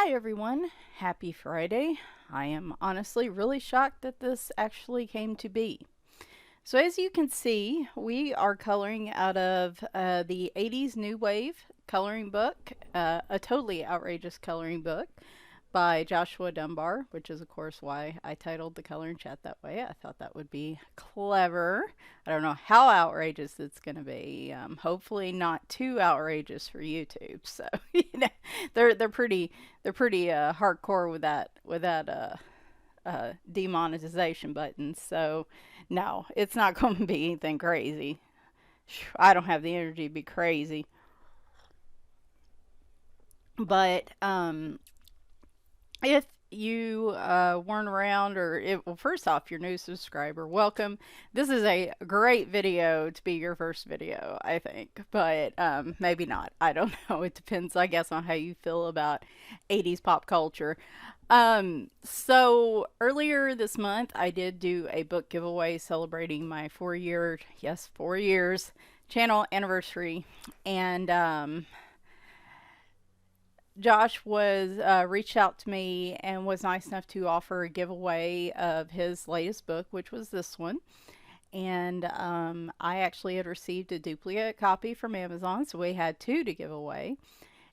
Hi everyone, happy Friday. I am honestly really shocked that this actually came to be. So as you can see, we are coloring out of the 80s New Wave coloring book, a totally outrageous coloring book by Joshua Dunbar, which is of course why I titled the coloring chat that way. I thought that would be clever. I don't know how outrageous it's going to be. Hopefully not too outrageous for YouTube. So they're pretty hardcore with that demonetization button. So no, it's not going to be anything crazy. I don't have the energy to be crazy. But if you weren't around, well, first off, you're a new subscriber, welcome. This is a great video to be your first video, I think, but maybe not. I don't know. It depends, I guess, on how you feel about 80s pop culture. So earlier this month, I did do a book giveaway celebrating my 4 year, yes, 4 years channel anniversary, and Josh was reached out to me and was nice enough to offer a giveaway of his latest book, which was this one. And I actually had received a duplicate copy from Amazon, so we had two to give away.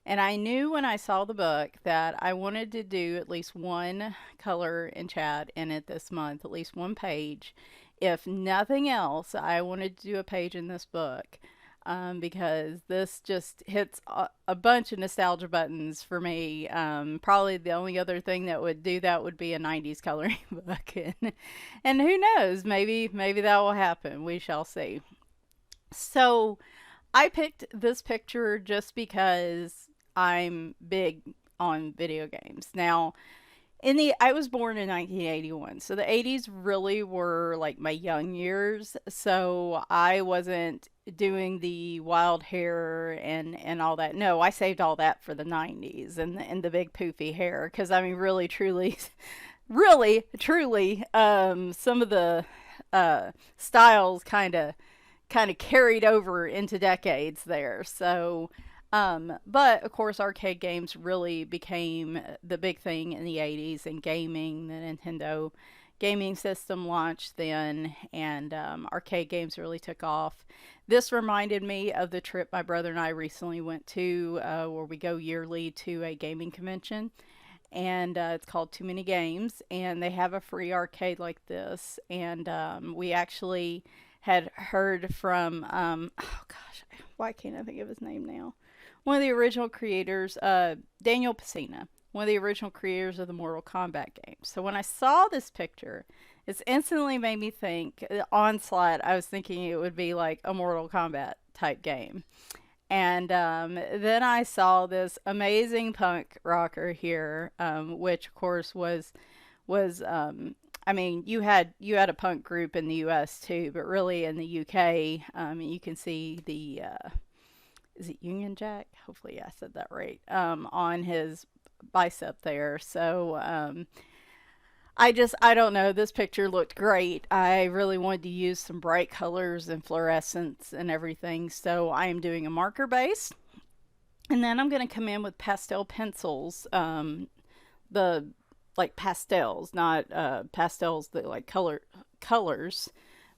And I knew when I saw the book that I wanted to do at least one color and chat in it this month, at least one page. If nothing else, I wanted to do a page in this book because this just hits a bunch of nostalgia buttons for me. Probably the only other thing that would do that would be a 90s coloring book. And who knows, maybe that will happen. We shall see. So I picked this picture just because I'm big on video games. Now, I was born in 1981, so the 80s really were like my young years. So I wasn't doing the wild hair and all that. No, I saved all that for the 90s and the big poofy hair because I mean, really, truly, really, truly, some of the styles kind of carried over into decades there. So but of course, arcade games really became the big thing in the 80s, and gaming, the Nintendo gaming system launched then, and arcade games really took off. This reminded me of the trip my brother and I recently went to, where we go yearly to a gaming convention. And it's called Too Many Games, and they have a free arcade like this. And we actually had heard from, oh gosh, why can't I think of his name now? One of the original creators, Daniel Pesina, one of the original creators of the Mortal Kombat games. So when I saw this picture, it's instantly made me think, Onslaught, I was thinking it would be like a Mortal Kombat type game. And then I saw this amazing punk rocker here, which of course was I mean, you had a punk group in the U.S. too, but really in the U.K., you can see the is it Union Jack? Hopefully, I said that right. On his bicep there. So I don't know. This picture looked great. I really wanted to use some bright colors and fluorescence and everything. So I am doing a marker base, and then I'm going to come in with pastel pencils. The like pastels, not pastels that like colors,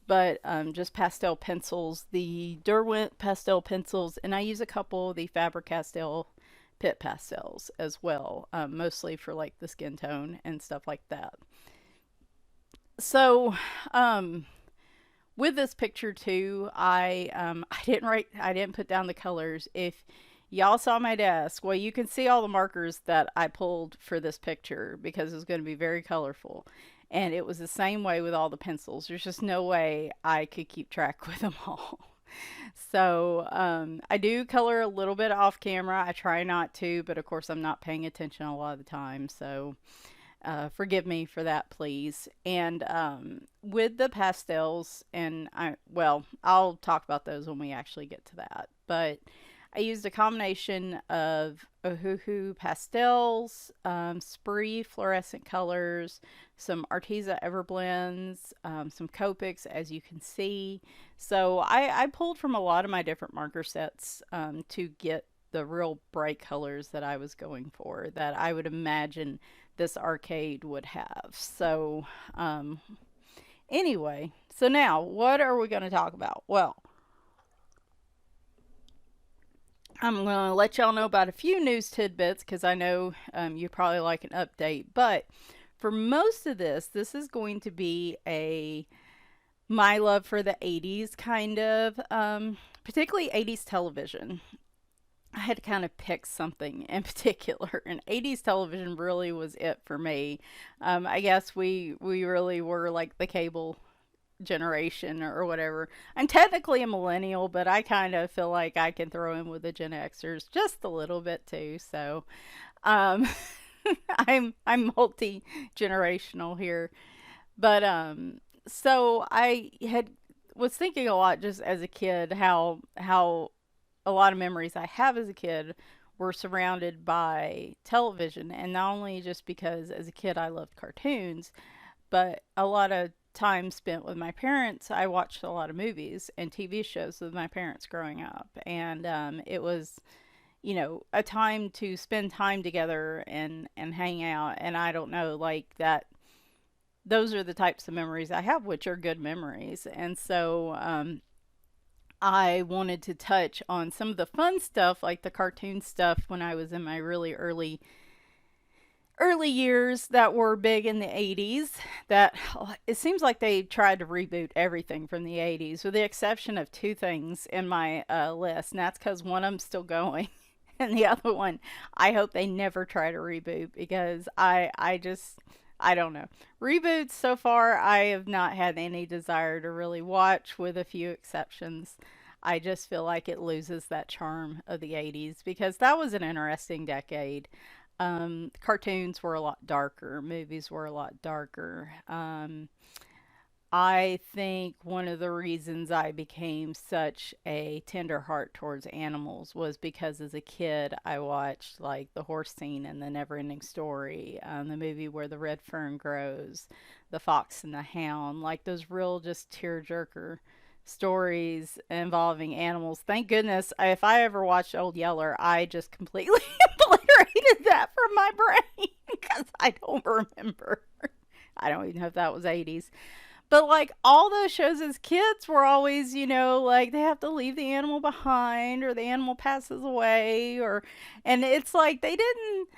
but just pastel pencils, the Derwent pastel pencils, and I use a couple of the Faber-Castell Pit pastels as well, mostly for like the skin tone and stuff like that. So, with this picture too, I didn't put down the colors. If y'all saw my desk, well, you can see all the markers that I pulled for this picture because it's going to be very colorful. And it was the same way with all the pencils. There's just no way I could keep track with them all. So I do color a little bit off camera. I try not to, but of course I'm not paying attention a lot of the time. So forgive me for that, please. And with the pastels, well, I'll talk about those when we actually get to that. But I used a combination of Ohuhu pastels, Spree fluorescent colors, some Arteza Everblends, some Copics, as you can see. So I pulled from a lot of my different marker sets to get the real bright colors that I was going for, that I would imagine this arcade would have. So, um, anyway, so now what are we going to talk about? Well, I'm going to let y'all know about a few news tidbits because I know you probably like an update. But for most of this, this is going to be a my love for the 80s kind of, particularly 80s television. I had to kind of pick something in particular, and 80s television really was it for me. I guess we really were like the cable generation or whatever. I'm technically a millennial, but I kind of feel like I can throw in with the Gen Xers just a little bit too. So, um, I'm multi generational here, but so I had was thinking a lot just as a kid how a lot of memories I have as a kid were surrounded by television, and not only just because as a kid I loved cartoons, but a lot of time spent with my parents. I watched a lot of movies and TV shows with my parents growing up, and it was, a time to spend time together and hang out. And I don't know, like that. Those are the types of memories I have, which are good memories. And so, I wanted to touch on some of the fun stuff, like the cartoon stuff, when I was in my really early years that were big in the 80s. That it seems like they tried to reboot everything from the 80s with the exception of two things in my list, and that's because one of them's still going and the other one I hope they never try to reboot, because I just I don't know. Reboots so far I have not had any desire to really watch, with a few exceptions. I just feel like it loses that charm of the 80s, because that was an interesting decade. Cartoons were a lot darker, movies were a lot darker. I think one of the reasons I became such a tender heart towards animals was because as a kid I watched like the horse scene in the Neverending Story, the movie where the red fern grows, the fox and the hound, like those real just tearjerker stories involving animals. Thank goodness, if I ever watched Old Yeller, I just completely obliterated that from my brain because I don't remember. I don't even know if that was 80s. But like all those shows as kids were always, like they have to leave the animal behind or the animal passes away, or and it's like they didn't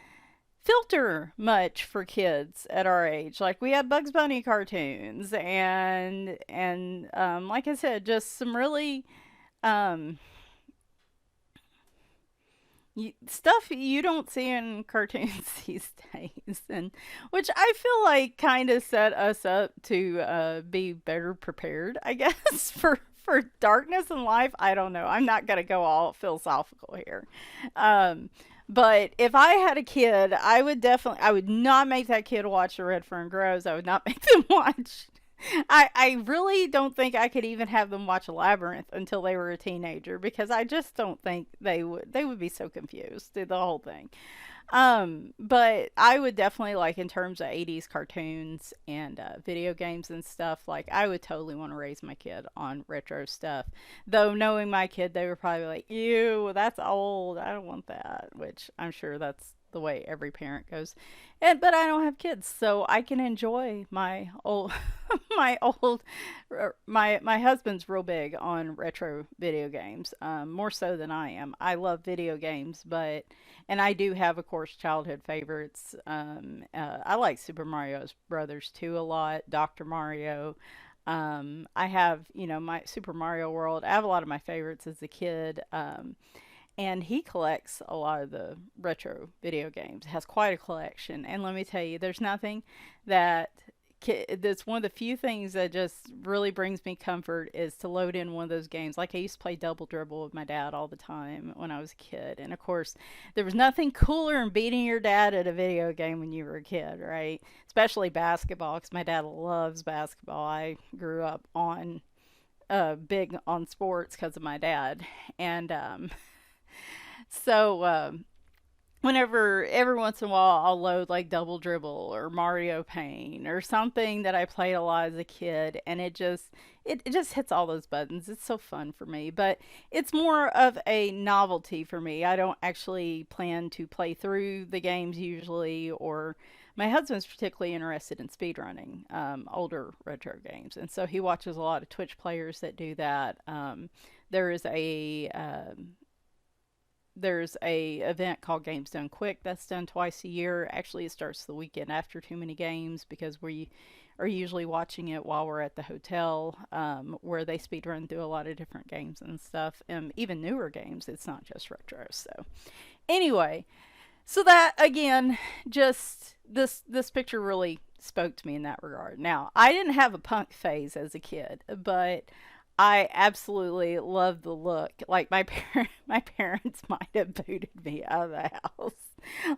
filter much for kids at our age. Like we had Bugs Bunny cartoons and like I said, just some really um stuff you don't see in cartoons these days, and which I feel like kind of set us up to be better prepared, I guess, for darkness in life. I don't know. I'm not gonna go all philosophical here. Um, but if I had a kid, I would not make that kid watch The Red Fern Grows. I would not make them watch. I really don't think I could even have them watch Labyrinth until they were a teenager, because I just don't think they would be so confused through the whole thing. But I would definitely, like, in terms of 80s cartoons and video games and stuff, like I would totally want to raise my kid on retro stuff. Though knowing my kid, they were probably like, "Ew, that's old. I don't want that," which I'm sure that's the way every parent goes. And but I don't have kids, so I can enjoy my old my old my husband's real big on retro video games, more so than I am. I love video games, but and I do have, of course, childhood favorites. I like Super Mario's Brothers 2 a lot, Dr. Mario. I have, my Super Mario World. I have a lot of my favorites as a kid. And he collects a lot of the retro video games, has quite a collection. And let me tell you, there's nothing that that's one of the few things that just really brings me comfort, is to load in one of those games. Like I used to play Double Dribble with my dad all the time when I was a kid. And of course, there was nothing cooler than beating your dad at a video game when you were a kid, right? Especially basketball, because my dad loves basketball. I grew up on big on sports because of my dad. And so whenever every once in a while I'll load like Double Dribble or Mario Paint or something that I played a lot as a kid, and it just hits all those buttons. It's so fun for me, but it's more of a novelty for me. I don't actually plan to play through the games usually, or my husband's particularly interested in speedrunning older retro games, and so he watches a lot of Twitch players that do that. There is there's a event called Games Done Quick that's done twice a year. Actually, it starts the weekend after Too Many Games because we are usually watching it while we're at the hotel, where they speed run through a lot of different games and stuff, even newer games. It's not just retro. So anyway, so that again, just this picture really spoke to me in that regard. Now, I didn't have a punk phase as a kid, but I absolutely love the look. Like my parents might have booted me out of the house.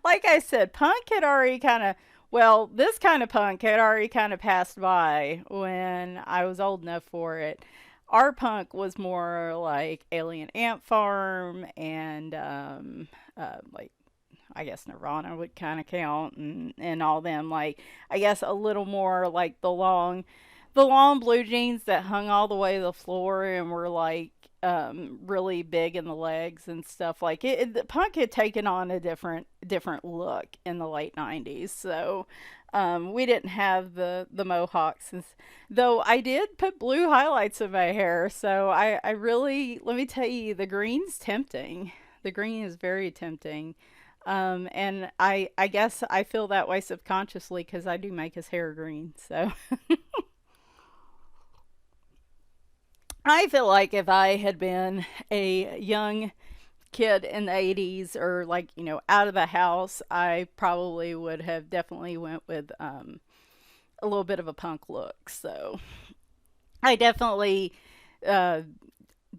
Like I said, punk had already kind of well, this kind of punk had already kind of passed by when I was old enough for it. Our punk was more like Alien Ant Farm and like I guess Nirvana would kind of count and all them like I guess a little more like the long blue jeans that hung all the way to the floor and were like really big in the legs and stuff like the punk had taken on a different look in the late 90s. So we didn't have the mohawks, though I did put blue highlights in my hair. So I really, let me tell you, the green's tempting. The green is very tempting. And I guess I feel that way subconsciously because I do make his hair green. So I feel like if I had been a young kid in the 80s or like, out of the house, I probably would have definitely went with a little bit of a punk look. So I definitely uh,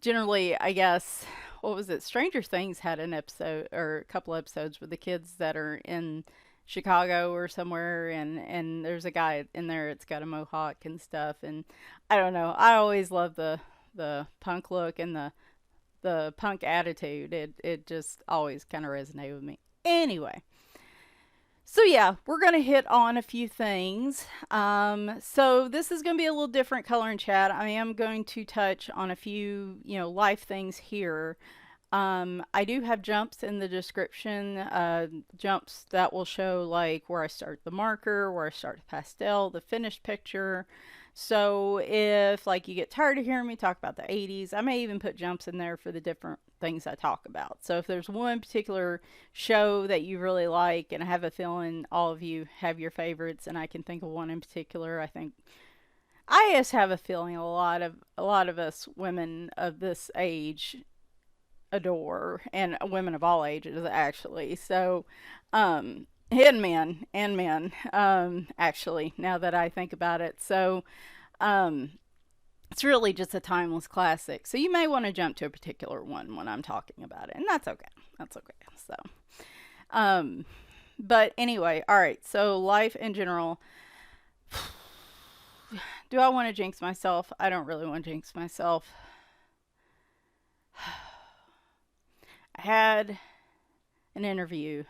generally, I guess, what was it? Stranger Things had an episode or a couple episodes with the kids that are in Chicago or somewhere, and there's a guy in there that's got a mohawk and stuff. And I don't know. I always love the punk look and the punk attitude. It just always kind of resonated with me. Anyway, so yeah, we're gonna hit on a few things. So this is gonna be a little different color and chat. I am going to touch on a few, life things here. I do have jumps in the description, jumps that will show like where I start the marker, where I start the pastel, the finished picture. So if like you get tired of hearing me talk about the 80s, I may even put jumps in there for the different things I talk about. So if there's one particular show that you really like, and I have a feeling all of you have your favorites, and I can think of one in particular, I think I just have a feeling a lot of us women of this age adore, and women of all ages actually. So, and men, actually, now that I think about it. So, um, it's really just a timeless classic. So you may want to jump to a particular one when I'm talking about it, and that's okay. That's okay. So, um, but anyway, all right. So life in general. Do I want to jinx myself? I don't really want to jinx myself. I had an interview.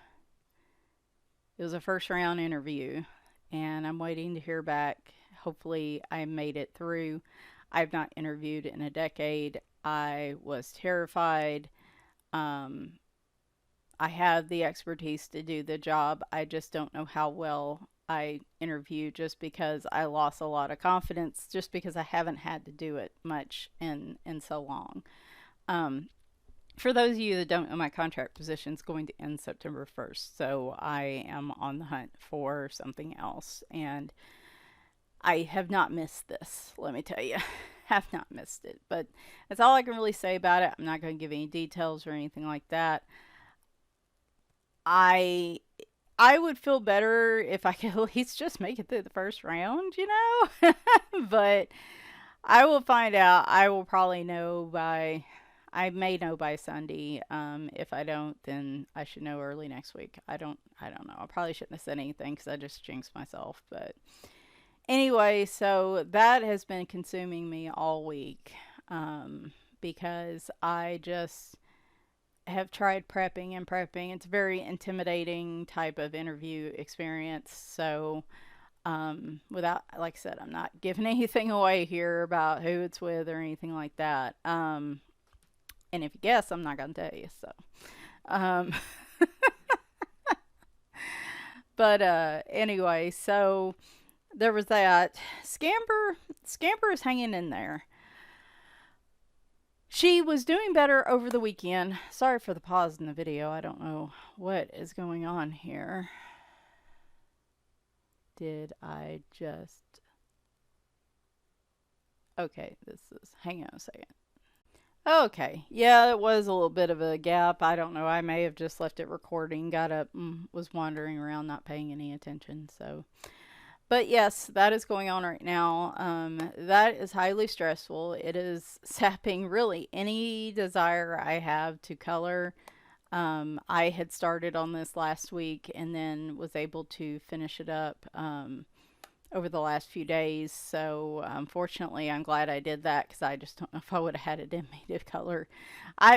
It was a first round interview, and I'm waiting to hear back. Hopefully, I made it through. I've not interviewed in a decade. I was terrified. Um, I have the expertise to do the job. I just don't know how well I interview just because I lost a lot of confidence just because I haven't had to do it much in so long. Um, for those of you that don't know, my contract position is going to end September 1st. So I am on the hunt for something else. And I have not missed this, let me tell you. Have not missed it. But that's all I can really say about it. I'm not going to give any details or anything like that. I I would feel better if I could at least just make it through the first round. But I will find out. I will probably know by I may know by Sunday. If I don't, then I should know early next week. I don't know. I probably shouldn't have said anything because I just jinxed myself. But anyway, so that has been consuming me all week. Because have tried prepping. It's a very intimidating type of interview experience. So, without, like I said, I'm not giving anything away here about who it's with or anything like that. And if you guess, I'm not going to tell you. So, um, but anyway, so there was that. Scamper is hanging in there. She was doing better over the weekend. Sorry for the pause in the video. I don't know what is going on here. Did I just... Okay, this is... Hang on a second. Okay, yeah, it was a little bit of a gap. I don't know. I may have just left it recording, got up, and was wandering around, not paying any attention. So, but yes, that is going on right now. That is highly stressful. It is sapping really any desire I have to color. I had started on this last week and then was able to finish it up over the last few days. So unfortunately, I'm glad I did that because I just don't know if I would have had it in me to color.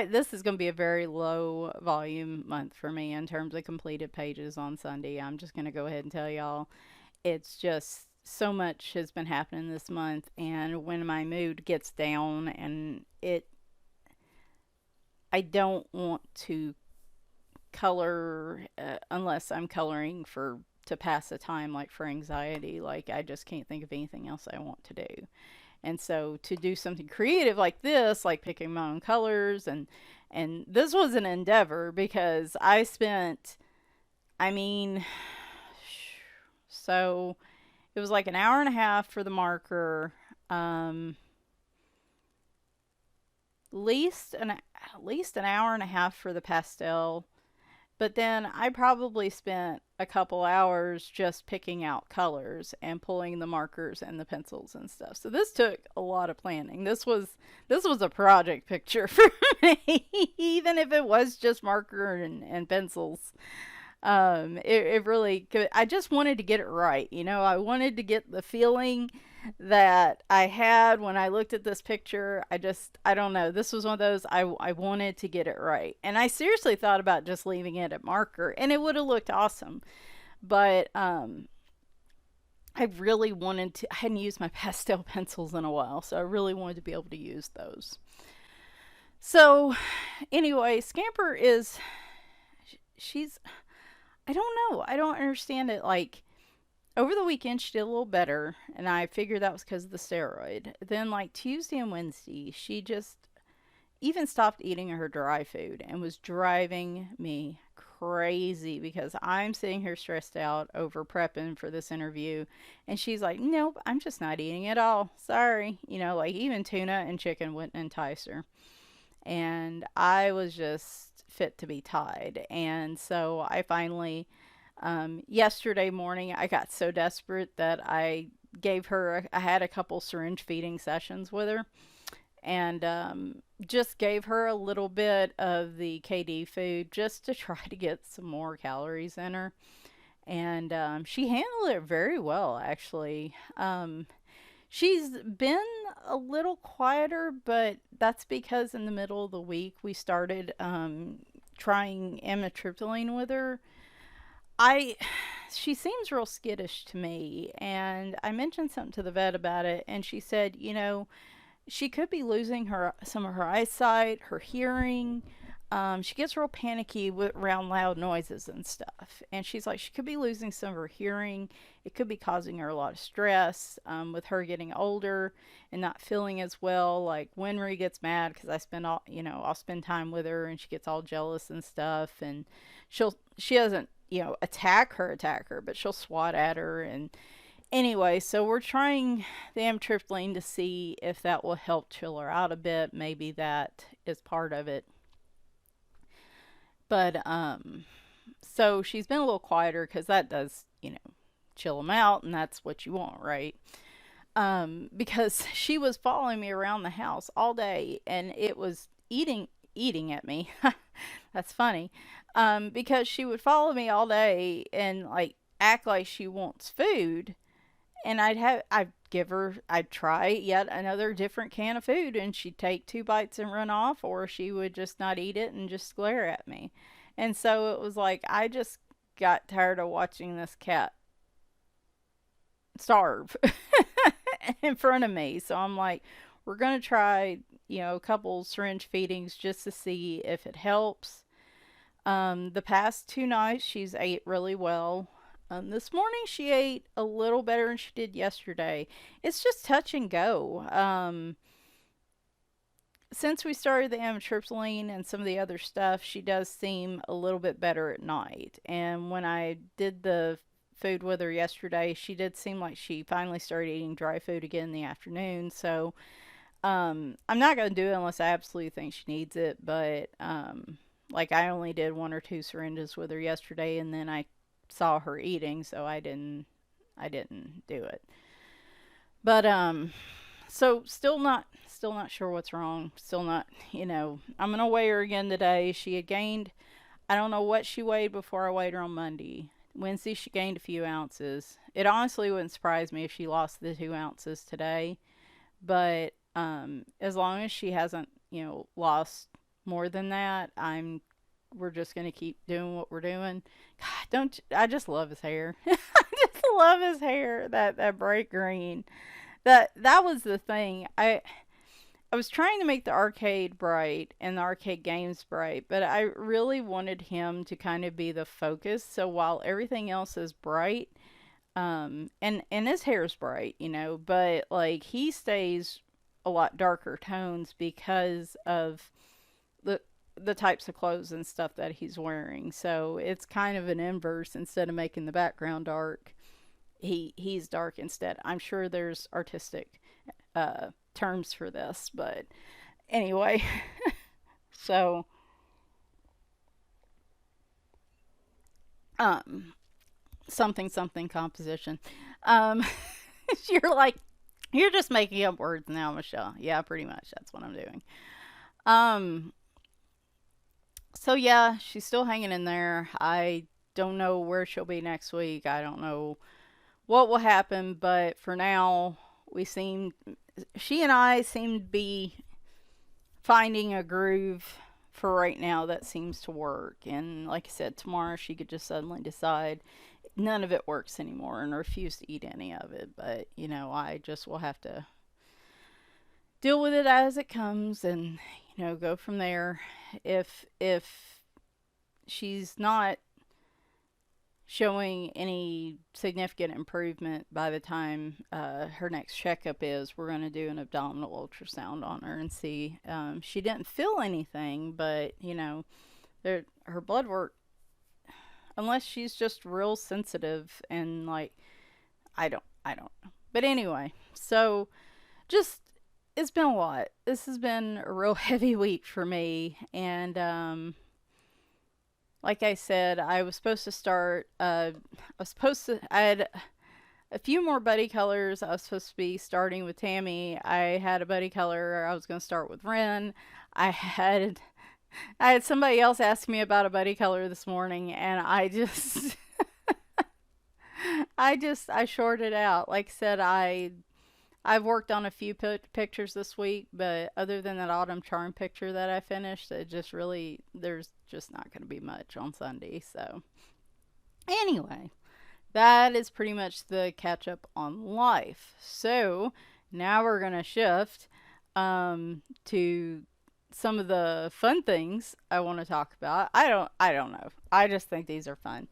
This is going to be a very low volume month for me in terms of completed pages on Sunday. I'm just going to go ahead and tell y'all. It's just so much has been happening this month, and when my mood gets down and I don't want to color unless I'm coloring for to pass the time, like for anxiety. Like I just can't think of anything else I want to do. And so to do something creative like this, like picking my own colors, and this was an endeavor because I spent, I mean, so it was like an hour and a half for the marker, at least an hour and a half for the pastel. But then I probably spent a couple hours just picking out colors and pulling the markers and the pencils and stuff. So this took a lot of planning. This was a project picture for me, even if it was just marker and pencils. It really, I just wanted to get it right. You know, I wanted to get the feeling that I had when I looked at this picture. I don't know. This was one of those, I wanted to get it right. And I seriously thought about just leaving it at marker and it would have looked awesome. But, I really wanted to, I hadn't used my pastel pencils in a while, so I really wanted to be able to use those. So, anyway, Scamper is, she's, I don't know. I don't understand it. Like, over the weekend, she did a little better, and I figured that was because of the steroid. Then, like, Tuesday and Wednesday, she just even stopped eating her dry food and was driving me crazy because I'm sitting here stressed out over prepping for this interview. And she's like, nope, I'm just not eating at all. Sorry. You know, like, even tuna and chicken wouldn't entice her. And I was just fit to be tied. And so I finally, yesterday morning, I got so desperate that I gave her, I had a couple syringe feeding sessions with her and just gave her a little bit of the KD food just to try to get some more calories in her. And she handled it very well, actually. She's been a little quieter, but that's because in the middle of the week we started trying amitriptyline with her. She seems real skittish to me, and I mentioned something to the vet about it, and she said, you know, she could be losing some of her eyesight, her hearing. She gets real panicky around loud noises and stuff. And she's like, she could be losing some of her hearing. It could be causing her a lot of stress with her getting older and not feeling as well. Like Winry gets mad because I'll spend time with her and she gets all jealous and stuff. And she doesn't, attack her, but she'll swat at her. And anyway, so we're trying the amitriptyline to see if that will help chill her out a bit. Maybe that is part of it. But, so she's been a little quieter because that does, chill them out, and that's what you want, right? Because she was following me around the house all day, and it was eating at me. That's funny. Because she would follow me all day and, like, act like she wants food. And I'd try yet another different can of food, and she'd take two bites and run off, or she would just not eat it and just glare at me. And so it was like, I just got tired of watching this cat starve in front of me. So I'm like, we're going to try, a couple syringe feedings just to see if it helps. The past 2 nights, she's ate really well. This morning, she ate a little better than she did yesterday. It's just touch and go. Since we started the amitriptyline and some of the other stuff, she does seem a little bit better at night. And when I did the food with her yesterday, she did seem like she finally started eating dry food again in the afternoon. So I'm not going to do it unless I absolutely think she needs it. But like, I only did 1 or 2 syringes with her yesterday, and then I saw her eating, so I didn't do it. But so still not sure what's wrong. Still not, I'm gonna weigh her again today. She had gained, I don't know what she weighed before I weighed her on Monday. Wednesday she gained a few ounces. It honestly wouldn't surprise me if she lost the 2 ounces today. But as long as she hasn't, lost more than that, we're just gonna keep doing what we're doing. God, don't I just love his hair? I just love his hair. That bright green. That was the thing. I was trying to make the arcade bright and the arcade games bright, but I really wanted him to kind of be the focus. So while everything else is bright, and his hair's bright, but like, he stays a lot darker tones because of the the types of clothes and stuff that he's wearing. So it's kind of an inverse. Instead of making the background dark, he's dark instead. I'm sure there's artistic terms for this, but anyway. So um something composition. um you're like, you're just making up words now, Michelle. Yeah, pretty much that's what I'm doing. um so yeah, she's still hanging in there. I don't know where she'll be next week. I don't know what will happen, but for now, we seem she and I seem to be finding a groove for right now that seems to work. And like I said, tomorrow she could just suddenly decide none of it works anymore and refuse to eat any of it. But I just will have to deal with it as it comes, and go from there. If she's not showing any significant improvement by the time her next checkup is, we're going to do an abdominal ultrasound on her and see. She didn't feel anything, but her blood work, unless she's just real sensitive, and like, I don't know. But anyway, so just, it's been a lot. This has been a real heavy week for me, and like I said, I was supposed to start. I had a few more buddy colors. I was supposed to be starting with Tammy. I had a buddy color. I was going to start with Ren. I had I had somebody else ask me about a buddy color this morning, and I just I shorted out. Like I said, I've worked on a few pictures this week, but other than that autumn charm picture that I finished, it just really, there's just not going to be much on Sunday. So anyway, that is pretty much the catch up on life. So now we're going to shift to some of the fun things I want to talk about. I don't know. I just think these are fun.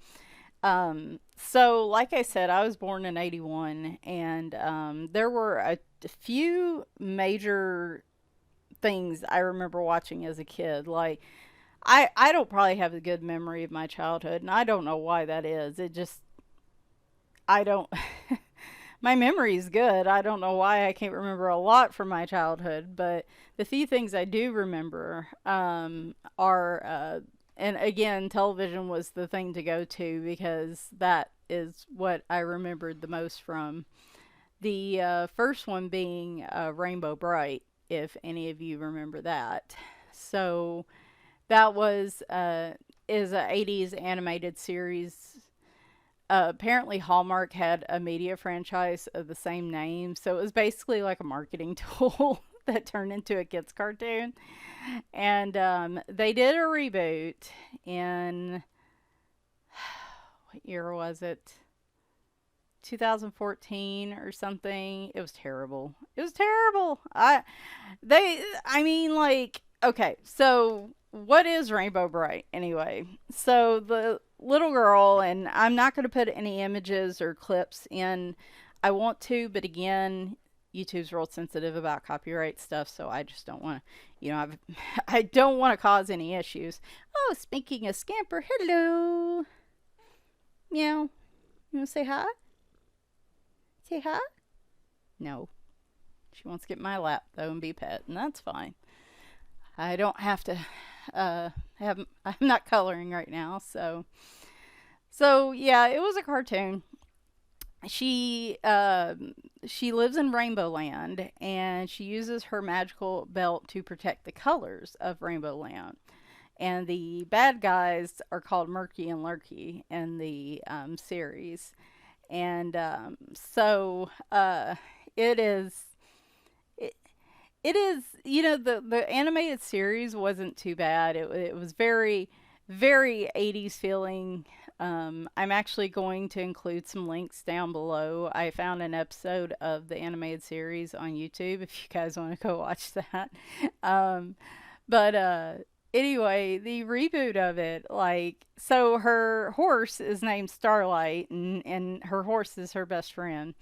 So like I said, I was born in 81, and there were a few major things I remember watching as a kid. Like, I don't probably have a good memory of my childhood, and I don't know why that is. It just, I don't, my memory is good. I don't know why I can't remember a lot from my childhood, but the few things I do remember are, and again, television was the thing to go to because that is what I remembered the most from. The first one being Rainbow Bright, if any of you remember that. So that was is a 80s animated series apparently Hallmark had a media franchise of the same name, so it was basically like a marketing tool that turned into a kids cartoon. And they did a reboot in, what year was it? 2014 or something. It was terrible. It was terrible. I mean, like, okay, so what is Rainbow Bright anyway? So the little girl, and I'm not going to put any images or clips in. I want to, but again, YouTube's real sensitive about copyright stuff, so I just don't want to, I don't want to cause any issues. Oh, speaking of Scamper, hello. Meow. You want to say hi? Say hi? No. She wants to get my lap, though, and be pet, and that's fine. I don't have to have, I'm not coloring right now, so yeah, it was a cartoon. She she lives in Rainbow Land, and she uses her magical belt to protect the colors of Rainbow Land. And the bad guys are called Murky and Lurky in the series. And it is it, it is, the animated series wasn't too bad. It was very 80s feeling. I'm actually going to include some links down below. I found an episode of the animated series on YouTube if you guys want to go watch that. Um, but anyway, the reboot of it, like, so her horse is named Starlight, and her horse is her best friend.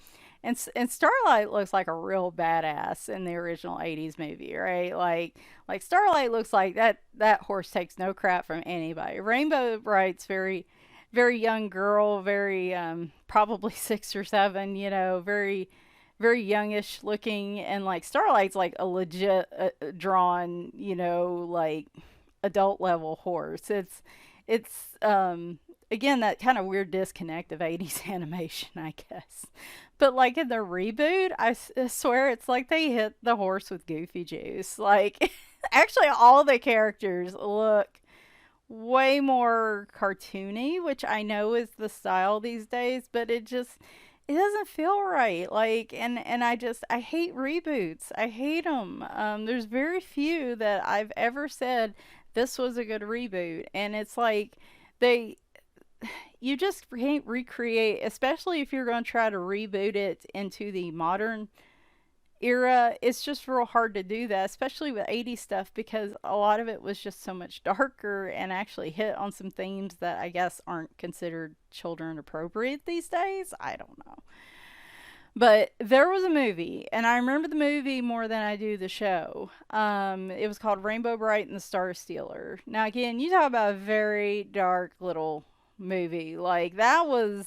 And Starlight looks like a real badass in the original 80s movie, right? Like Starlight looks like that horse takes no crap from anybody. Rainbow Bright's very young girl, very probably 6 or 7, very youngish looking, and like Starlight's like a legit drawn, like adult level horse. It's again that kind of weird disconnect of 80s animation, I guess. But like in the reboot, I swear it's like they hit the horse with goofy juice. Like actually all the characters look way more cartoony, which I know is the style these days, but it doesn't feel right. Like, and I hate reboots. I hate them. There's very few that I've ever said this was a good reboot, and it's like they you just can't recreate, especially if you're going to try to reboot it into the modern era. It's just real hard to do that, especially with 80s stuff, because a lot of it was just so much darker and actually hit on some themes that I guess aren't considered children appropriate these days. I don't know. But there was a movie, and I remember the movie more than I do the show. It was called Rainbow Bright and the Star Stealer. Now, again, you talk about a very dark little movie. Like, that was,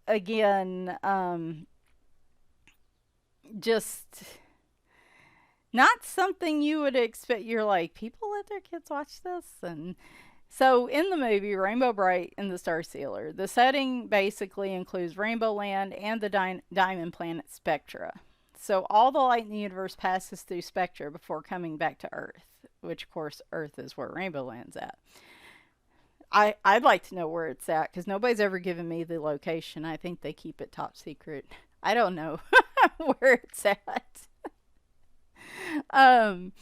again, just not something you would expect. You're like, people let their kids watch this? And so in the movie Rainbow Bright and the Star Sealer, the setting basically includes Rainbow Land and the diamond planet Spectra. So all the light in the universe passes through Spectra before coming back to Earth, which of course Earth is where Rainbow Land's at. I'd like to know where it's at, because nobody's ever given me the location. I think they keep it top secret. I don't know where it's at. um,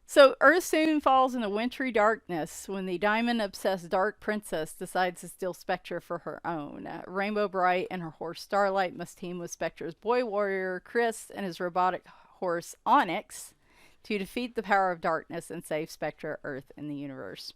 so Earth soon falls into wintry darkness when the diamond-obsessed Dark Princess decides to steal Spectra for her own. Rainbow Bright and her horse Starlight must team with Spectra's boy warrior Chris and his robotic horse Onyx to defeat the power of darkness and save Spectra, Earth, and the universe.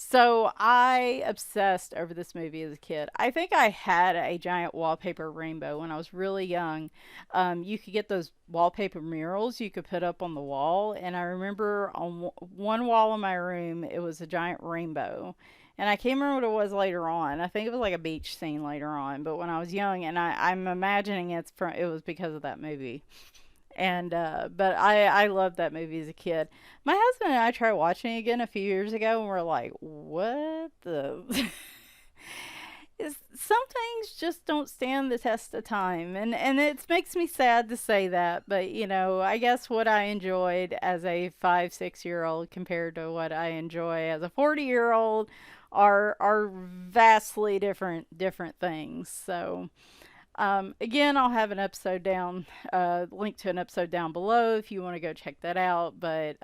So I obsessed over this movie as a kid. I think I had a giant wallpaper rainbow when I was really young. You could get those wallpaper murals you could put up on the wall. And I remember on one wall in my room, it was a giant rainbow. And I can't remember what it was later on. I think it was like a beach scene later on. But when I was young, and I'm imagining it was because of that movie. And but I loved that movie as a kid. My husband and I tried watching it again a few years ago, and we're like, what the some things just don't stand the test of time, and it makes me sad to say that, but I guess what I enjoyed as a 5-6 year old compared to what I enjoy as a 40-year old are vastly different things. So again, I'll have an episode down, link to an episode down below if you want to go check that out. But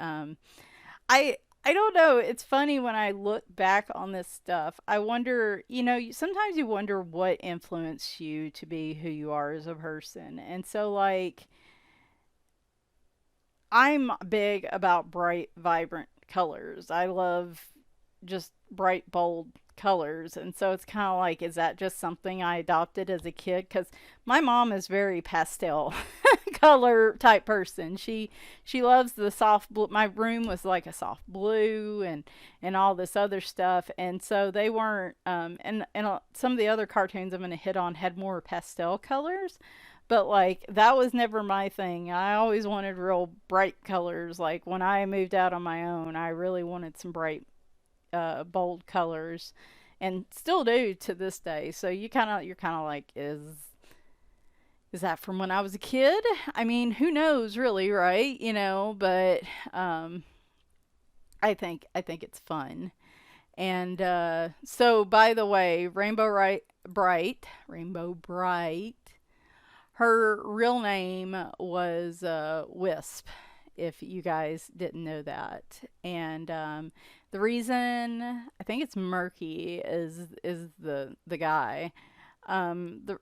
I don't know. It's funny when I look back on this stuff. I wonder, sometimes you wonder what influenced you to be who you are as a person. And so, like, I'm big about bright, vibrant colors. I love just bright, bold colors. And so it's kind of like, is that just something I adopted as a kid? Because my mom is very pastel color type person. She loves the soft blue. My room was like a soft blue and all this other stuff. And so they weren't, and some of the other cartoons I'm going to hit on had more pastel colors. But like that was never my thing. I always wanted real bright colors. Like when I moved out on my own, I really wanted some bright, bold colors, and still do to this day. So you're kind of like, is that from when I was a kid? I mean, who knows, really, right? But I think it's fun. And so, by the way, Rainbow Bright, her real name was Wisp, if you guys didn't know that. And the reason I think it's Murky is the guy. The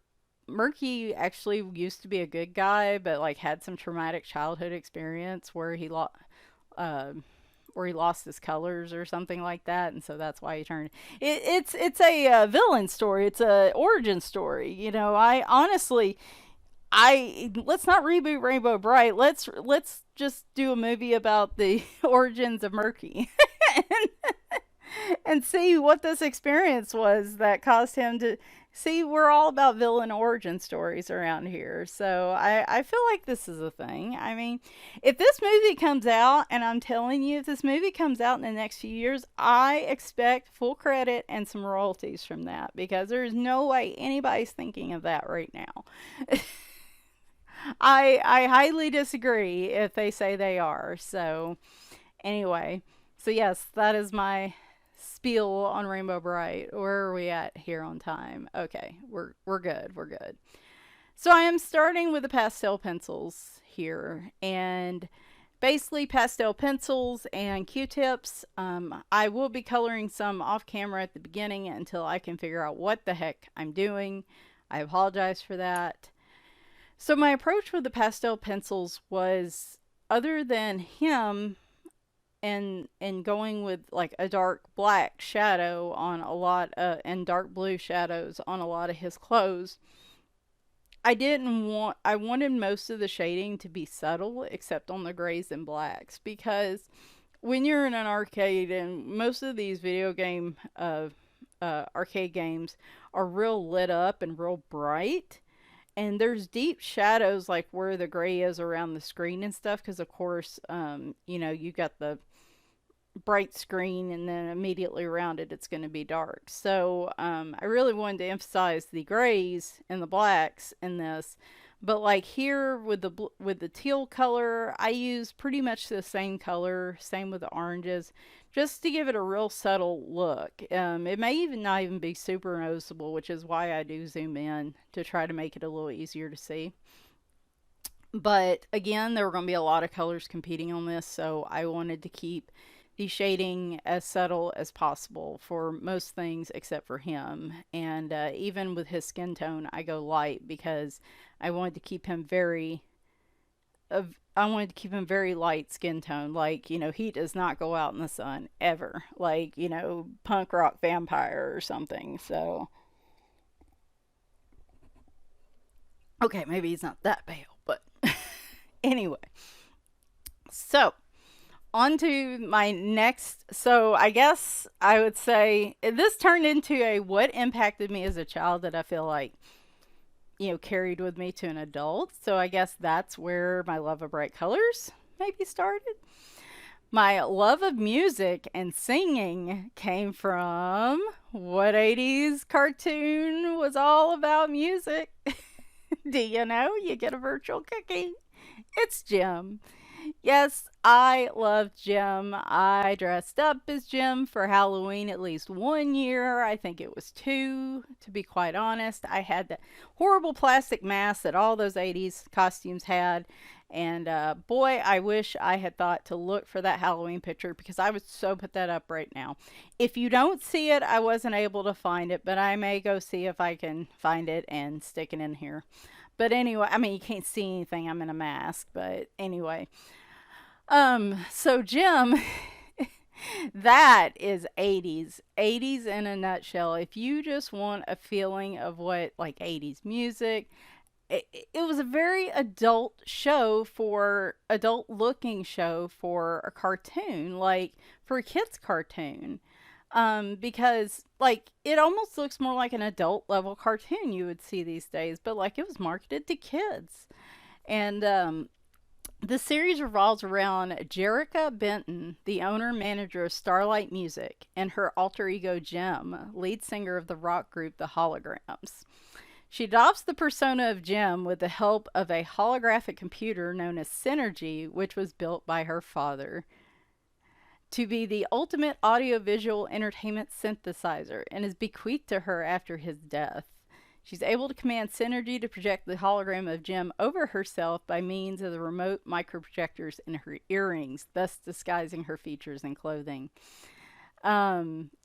Murky actually used to be a good guy, but like had some traumatic childhood experience uh, where he lost his colors or something like that, and so that's why he turned. It's a villain story. It's a origin story. I honestly, I let's not reboot Rainbow Bright. Let's just do a movie about the origins of Murky. and see what this experience was that caused him to see. We're all about villain origin stories around here, so I feel like this is a thing. I mean, if this movie comes out, and I'm telling you, if this movie comes out in the next few years, I expect full credit and some royalties from that, because there's no way anybody's thinking of that right now. I highly disagree if they say they are. So anyway, so yes, that is my spiel on Rainbow Bright. Where are we at here on time? Okay, we're good. We're good. So I am starting with the pastel pencils here, and basically pastel pencils and Q-tips. I will be coloring some off camera at the beginning until I can figure out what the heck I'm doing. I apologize for that. So my approach with the pastel pencils was, other than him and going with like a dark black shadow on a lot and dark blue shadows on a lot of his clothes, I wanted most of the shading to be subtle except on the grays and blacks, because when you're in an arcade, and most of these video game arcade games are real lit up and real bright, and there's deep shadows like where the gray is around the screen and stuff, because of course you got the bright screen, and then immediately around it it's going to be dark. So I really wanted to emphasize the grays and the blacks in this. But like here with the teal color, I use pretty much the same color, same with the oranges, just to give it a real subtle look. It may even not even be super noticeable, which is why I do zoom in to try to make it a little easier to see. But again, there were going to be a lot of colors competing on this, so I wanted to keep the shading as subtle as possible for most things except for him. And even with his skin tone, I go light because I wanted to keep him very light skin tone. Like, he does not go out in the sun ever. Like, punk rock vampire or something. So, okay, maybe he's not that pale, but anyway. So, on to my next. So I guess I would say this turned into a what impacted me as a child that I feel like carried with me to an adult. So I guess that's where my love of bright colors maybe started. My love of music and singing came from what 80s cartoon was all about music. Do you know? You get a virtual cookie. It's Jim. Yes, I love Jim. I dressed up as Jim for Halloween at least 1 year. I think it was two, to be quite honest. I had that horrible plastic mask that all those 80s costumes had. And boy, I wish I had thought to look for that Halloween picture because I would so put that up right now. If you don't see it, I wasn't able to find it, but I may go see if I can find it and stick it in here. But anyway, I mean, you can't see anything. I'm in a mask, but anyway. So Jim, that is 80s. 80s in a nutshell. If you just want a feeling of what like 80s music, it was a very adult show for adult looking show for a cartoon, like for a kids cartoon. Because like it almost looks more like an adult level cartoon you would see these days, but like it was marketed to kids. And the series revolves around Jerica Benton, the owner and manager of Starlight Music, and her alter ego Jim, lead singer of the rock group The Holograms. She adopts the persona of Jim with the help of a holographic computer known as Synergy, which was built by her father, to be the ultimate audiovisual entertainment synthesizer and is bequeathed to her after his death. She's able to command Synergy to project the hologram of Jim over herself by means of the remote microprojectors in her earrings, thus disguising her features and clothing.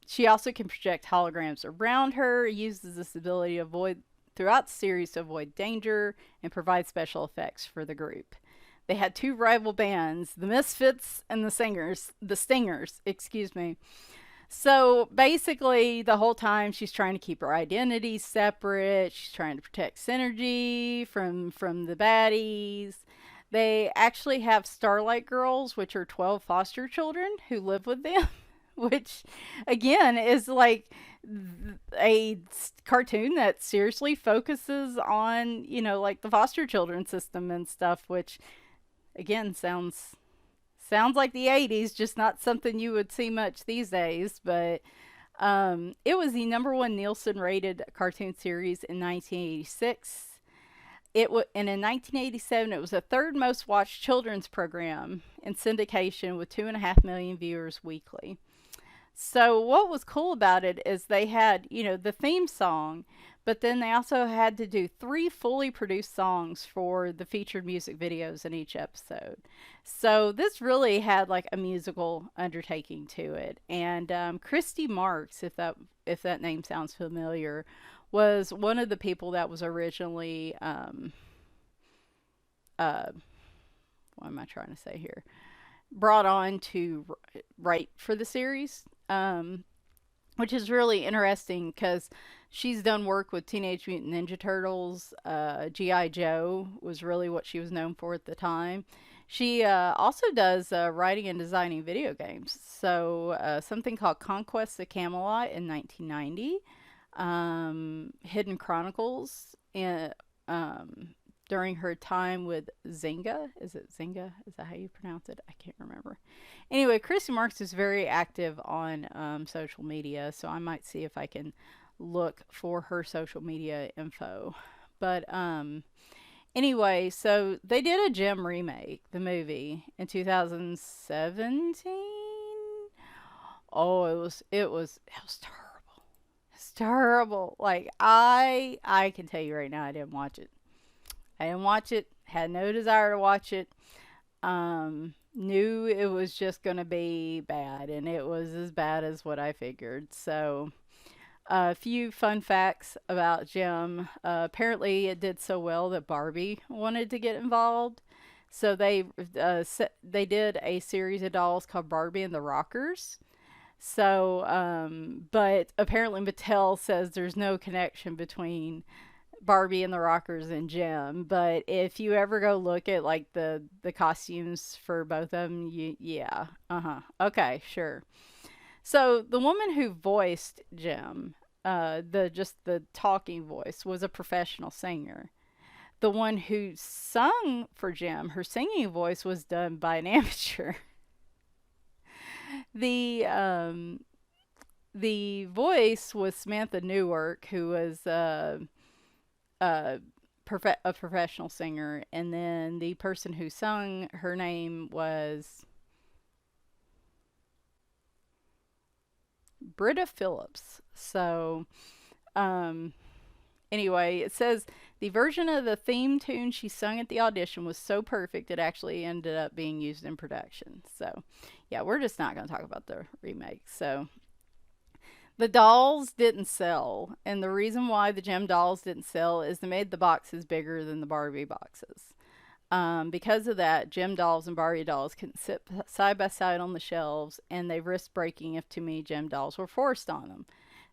She also can project holograms around her, uses this ability to avoid throughout the series to avoid danger, and provide special effects for the group. They had two rival bands, the Misfits and the Stingers, excuse me. So basically, the whole time she's trying to keep her identity separate. She's trying to protect Synergy from the baddies. They actually have Starlight Girls, which are 12 foster children who live with them, which again is like a cartoon that seriously focuses on, like the foster children system and stuff, which again sounds like the 80s, just not something you would see much these days. But it was the number one Nielsen rated cartoon series in 1986. And in 1987, it was the third most watched children's program in syndication with 2.5 million viewers weekly. So what was cool about it is they had, the theme song, but then they also had to do three fully produced songs for the featured music videos in each episode. So this really had like a musical undertaking to it. And Christy Marks, if that name sounds familiar, was one of the people that was originally what am I trying to say here? Brought on to write for the series, which is really interesting because she's done work with Teenage Mutant Ninja Turtles. G.I. Joe was really what she was known for at the time. She also does writing and designing video games. So something called Conquest of Camelot in 1990, Hidden Chronicles during her time with Zynga. Is it Zynga? Is that how you pronounce it? I can't remember. Anyway, Chrissy Marks is very active on social media, so I might see if I can look for her social media info. But anyway, so they did a Gem remake, the movie, in 2017. Oh, it was terrible. It's terrible. Like I can tell you right now, I didn't watch it. I didn't watch it. Had no desire to watch it. Knew it was just going to be bad, and it was as bad as what I figured. So, a few fun facts about Jim. Apparently, it did so well that Barbie wanted to get involved. So they did a series of dolls called Barbie and the Rockers. So, but apparently Mattel says there's no connection between Barbie and the Rockers and Jim. But if you ever go look at like the costumes for both of them, yeah, okay, sure. So the woman who voiced Jim, the talking voice, was a professional singer. The one who sung for Jim, her singing voice was done by an amateur. The the voice was Samantha Newark, who was uh, a professional singer, and then the person who sung, her name was Britta Phillips. So, um, anyway, it says the version of the theme tune she sung at the audition was so perfect it actually ended up being used in production. So, yeah, we're just not going to talk about the remake. So, the dolls didn't sell, and the reason why the Gem dolls didn't sell is they made the boxes bigger than the Barbie boxes. Because of that, Gem dolls and Barbie dolls couldn't sit side by side on the shelves, and they risked breaking if too many Gem dolls were forced on them.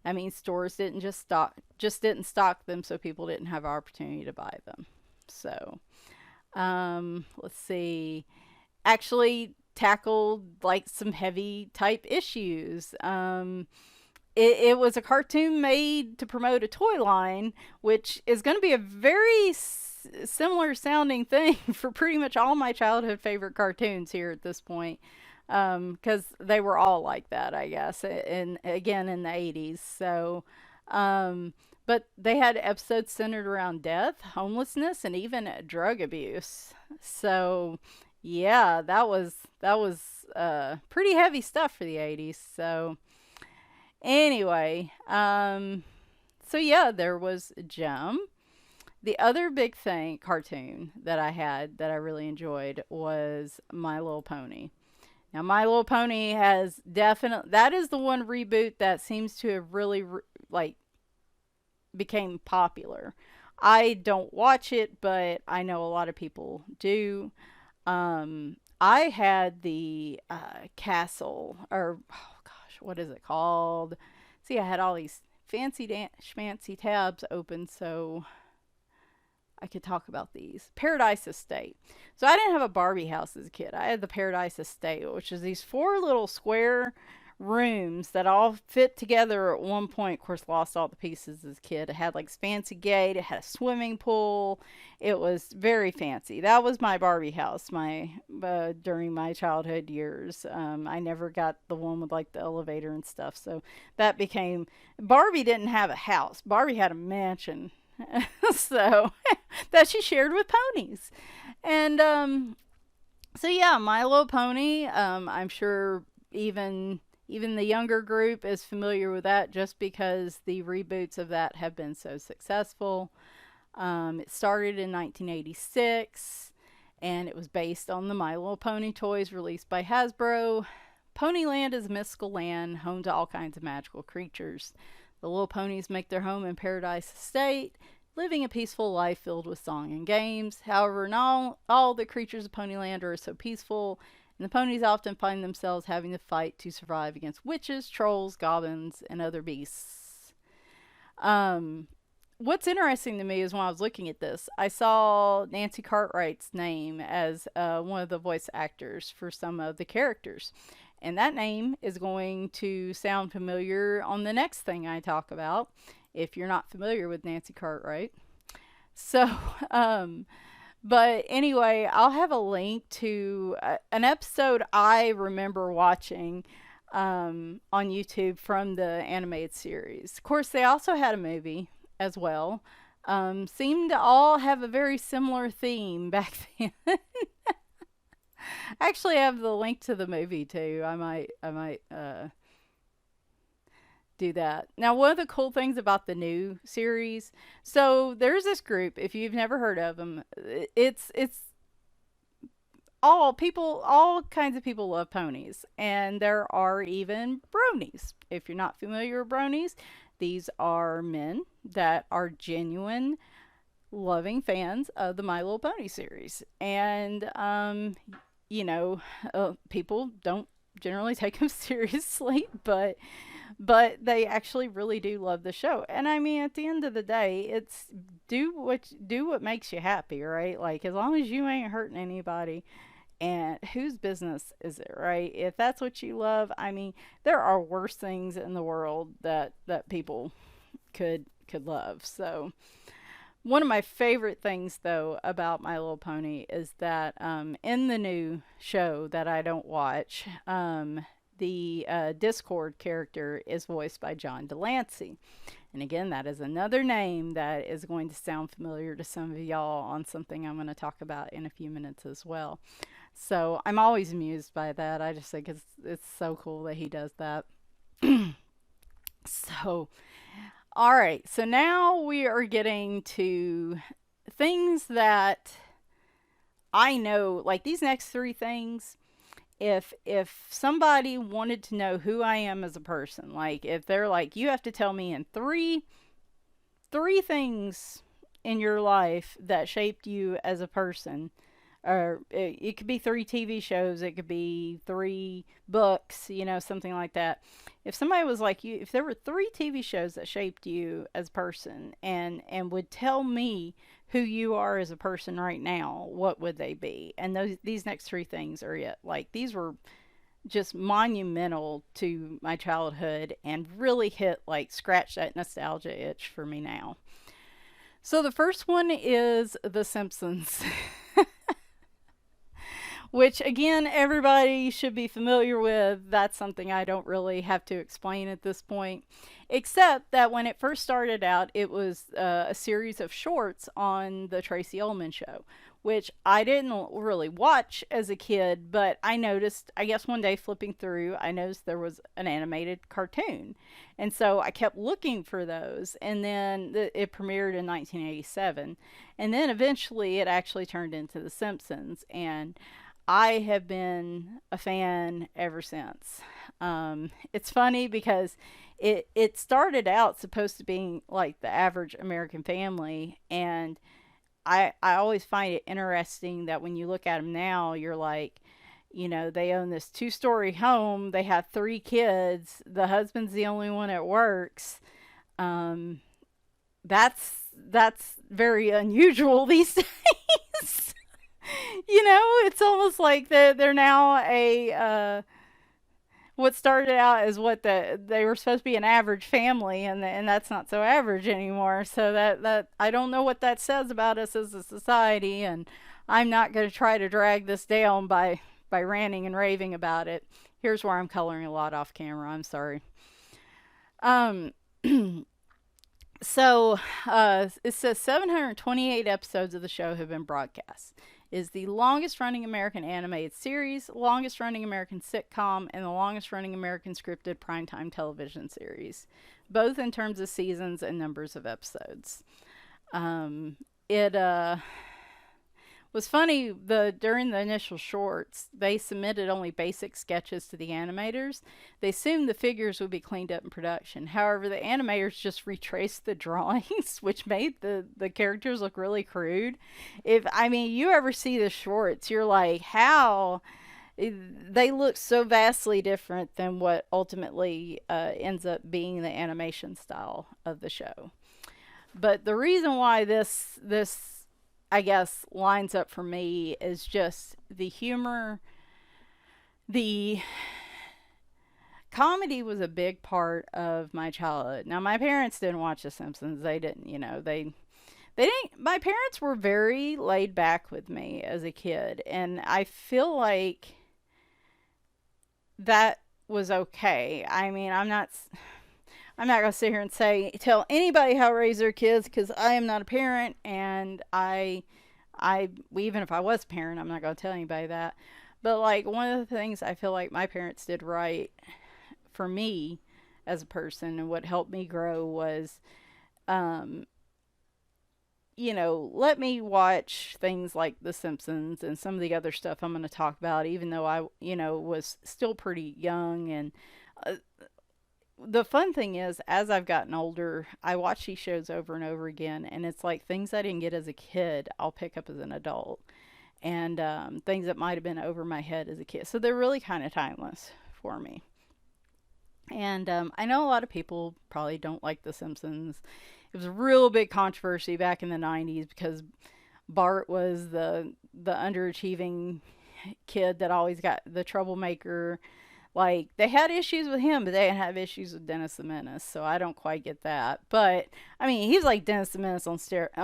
I mean, stores didn't didn't stock them, so people didn't have opportunity to buy them. So, let's see. Actually, tackled like some heavy type issues. It was a cartoon made to promote a toy line, which is going to be a very similar sounding thing for pretty much all my childhood favorite cartoons here at this point. Because they were all like that, I guess, and again in the 80s. So, but they had episodes centered around death, homelessness, and even drug abuse. So, yeah, that was pretty heavy stuff for the 80s. So, anyway, so yeah, there was Gem. The other big thing cartoon that I had that I really enjoyed was My Little Pony. Now, My Little Pony has definitely, that is the one reboot that seems to have really like became popular. I don't watch it, but I know a lot of people do. I had the castle, or oh gosh, what is it called? See, I had all these fancy tabs open, so I could talk about these. Paradise Estate. So I didn't have a Barbie house as a kid. I had the Paradise Estate, which is these four little square rooms that all fit together at one point. Of course, lost all the pieces as a kid. It had like fancy gate. It had a swimming pool. It was very fancy. That was my Barbie house. During my childhood years. I never got the one with like the elevator and stuff. So that became Barbie didn't have a house. Barbie had a mansion. So that she shared with ponies. And so yeah, My Little Pony, I'm sure even the younger group is familiar with that just because the reboots of that have been so successful. It started in 1986 and it was based on the My Little Pony toys released by Hasbro. Ponyland is a mystical land home to all kinds of magical creatures. The little ponies make their home in Paradise Estate, living a peaceful life filled with song and games. However, not all the creatures of Ponyland are so peaceful, and the ponies often find themselves having to fight to survive against witches, trolls, goblins, and other beasts. What's interesting to me is when I was looking at this, I saw Nancy Cartwright's name as one of the voice actors for some of the characters. And that name is going to sound familiar on the next thing I talk about, if you're not familiar with Nancy Cartwright. So, but anyway, I'll have a link to an episode I remember watching on YouTube from the animated series. Of course, they also had a movie as well. Seemed to all have a very similar theme back then. I actually have the link to the movie too. I might do that. Now, one of the cool things about the new series, so there's this group, if you've never heard of them, it's all kinds of people love ponies, and there are even bronies. If you're not familiar with bronies, these are men that are genuine loving fans of the My Little Pony series. And people don't generally take them seriously, but they actually really do love the show. And I mean, at the end of the day, it's do what makes you happy, right? Like, as long as you ain't hurting anybody, and whose business is it, right? If that's what you love, I mean, there are worse things in the world that people could love. So one of my favorite things, though, about My Little Pony is that in the new show that I don't watch, the Discord character is voiced by John Delancey. And again, that is another name that is going to sound familiar to some of y'all on something I'm going to talk about in a few minutes as well. So I'm always amused by that. I just think it's so cool that he does that. So, all right. So now we are getting to things that I know, like these next three things. If somebody wanted to know who I am as a person, like if they're like, you have to tell me in three things in your life that shaped you as a person, or it could be three TV shows, it could be three books, something like that. If somebody was like you, if there were three TV shows that shaped you as a person and would tell me who you are as a person right now, what would they be? And these next three things are it. Like these were just monumental to my childhood and really hit like scratch that nostalgia itch for me now. So the first one is The Simpsons. Which again, everybody should be familiar with. That's something I don't really have to explain at this point, except that when it first started out, it was a series of shorts on the Tracy Ullman Show, which I didn't really watch as a kid, but I noticed, I guess one day flipping through, I noticed there was an animated cartoon. And so I kept looking for those, and then it premiered in 1987. And then eventually it actually turned into The Simpsons, and I have been a fan ever since. It's funny because it started out supposed to be like the average American family, and I always find it interesting that when you look at them now, you're like, they own this two-story home, they have three kids, the husband's the only one that works. Um, that's very unusual these days. It's almost like they're now what started out as they were supposed to be an average family, and that's not so average anymore. So that I don't know what that says about us as a society, and I'm not going to try to drag this down by ranting and raving about it. Here's where I'm coloring a lot off camera. I'm sorry. Um. So it says 728 episodes of the show have been broadcast. It is the longest running American animated series, longest running American sitcom, and the longest running American scripted primetime television series, both in terms of seasons and numbers of episodes. It was funny, during the initial shorts, they submitted only basic sketches to the animators. They assumed the figures would be cleaned up in production. However, the animators just retraced the drawings, which made the characters look really crude. You ever see the shorts, you're like, how? They look so vastly different than what ultimately ends up being the animation style of the show. But the reason why this I guess lines up for me is just the humor. The comedy was a big part of my childhood. Now my parents didn't watch The Simpsons. They didn't, they didn't. My parents were very laid back with me as a kid, and I feel like that was okay. I'm not going to sit here and tell anybody how to raise their kids, because I am not a parent, and even if I was a parent, I'm not going to tell anybody that. But like, one of the things I feel like my parents did right for me as a person, and what helped me grow, was, let me watch things like The Simpsons and some of the other stuff I'm going to talk about, even though I, was still pretty young. And the fun thing is, as I've gotten older, I watch these shows over and over again, and it's like things I didn't get as a kid, I'll pick up as an adult, and things that might have been over my head as a kid. So they're really kind of timeless for me. And I know a lot of people probably don't like The Simpsons. It was a real big controversy back in the 90s because Bart was the underachieving kid that always got the troublemaker. Like, they had issues with him, but they didn't have issues with Dennis the Menace, so I don't quite get that. But, he's like Dennis the Menace on steroids.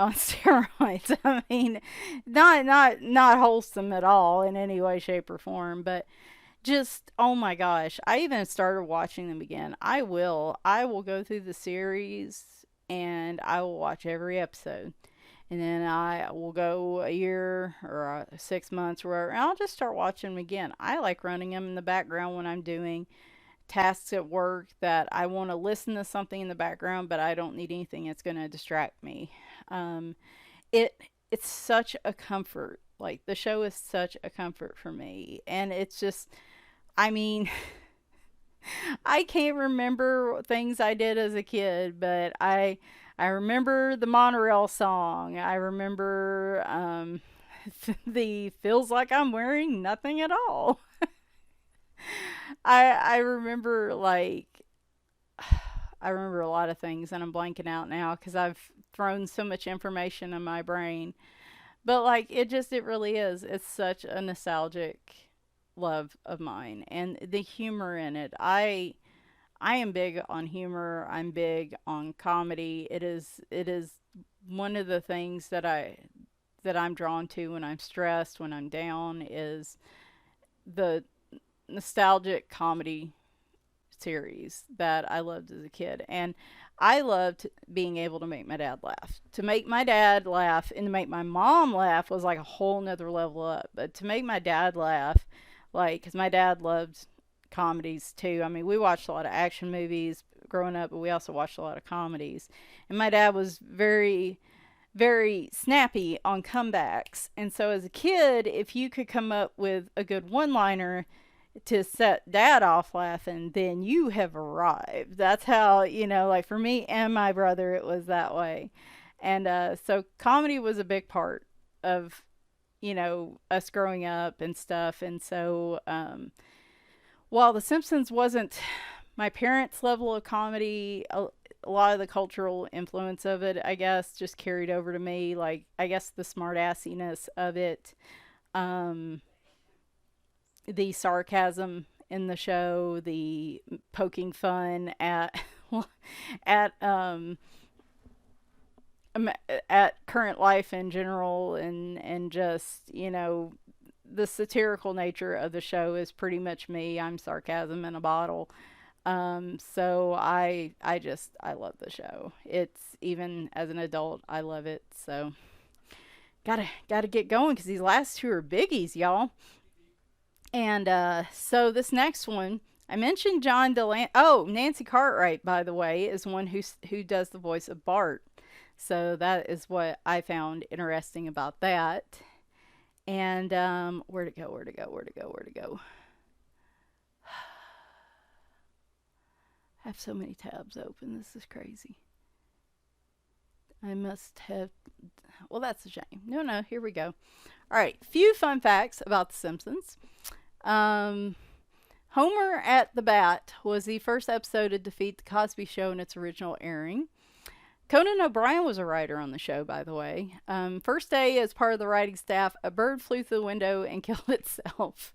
Not wholesome at all in any way, shape, or form, but just, oh my gosh. I even started watching them again. I will go through the series and I will watch every episode. And then I will go a year or 6 months or whatever, and I'll just start watching them again. I like running them in the background when I'm doing tasks at work that I want to listen to something in the background, but I don't need anything that's going to distract me. Um, it it's such a comfort. Like the show is such a comfort for me, and it's just, I mean, I can't remember things I did as a kid, but I remember the monorail song. I remember the feels like I'm wearing nothing at all. I remember like I remember a lot of things, and I'm blanking out now because I've thrown so much information in my brain. But like it really is. It's such a nostalgic love of mine, and the humor in it. I am big on humor. I'm big on comedy. It is one of the things that I'm drawn to when I'm stressed, when I'm down, is the nostalgic comedy series that I loved as a kid. And I loved being able to make my dad laugh. To make my dad laugh and to make my mom laugh was like a whole nother level up. But to make my dad laugh, like, because my dad loved comedies too. I mean, we watched a lot of action movies growing up, but we also watched a lot of comedies. And my dad was very snappy on comebacks. And so as a kid, if you could come up with a good one liner to set dad off laughing, then you have arrived. That's how, like for me and my brother, it was that way. And so comedy was a big part of, us growing up and stuff. And so while The Simpsons wasn't my parents' level of comedy, a lot of the cultural influence of it, I guess, just carried over to me. Like, I guess the smart assiness of it, um, the sarcasm in the show, the poking fun at at at current life in general, and just the satirical nature of the show is pretty much me. I'm sarcasm in a bottle. So I love the show. It's even as an adult, I love it. So gotta get going because these last two are biggies, y'all. And so this next one, I mentioned John Delan. Oh, Nancy Cartwright, by the way, is one who does the voice of Bart. So that is what I found interesting about that. And where to go? Where to go? Where to go? Where to go? I have so many tabs open. This is crazy. I must have. Well, that's a shame. No, here we go. All right, few fun facts about The Simpsons. Um, Homer at the Bat was the first episode to defeat The Cosby Show in its original airing. Conan O'Brien was a writer on the show, by the way. First day, as part of the writing staff, a bird flew through the window and killed itself.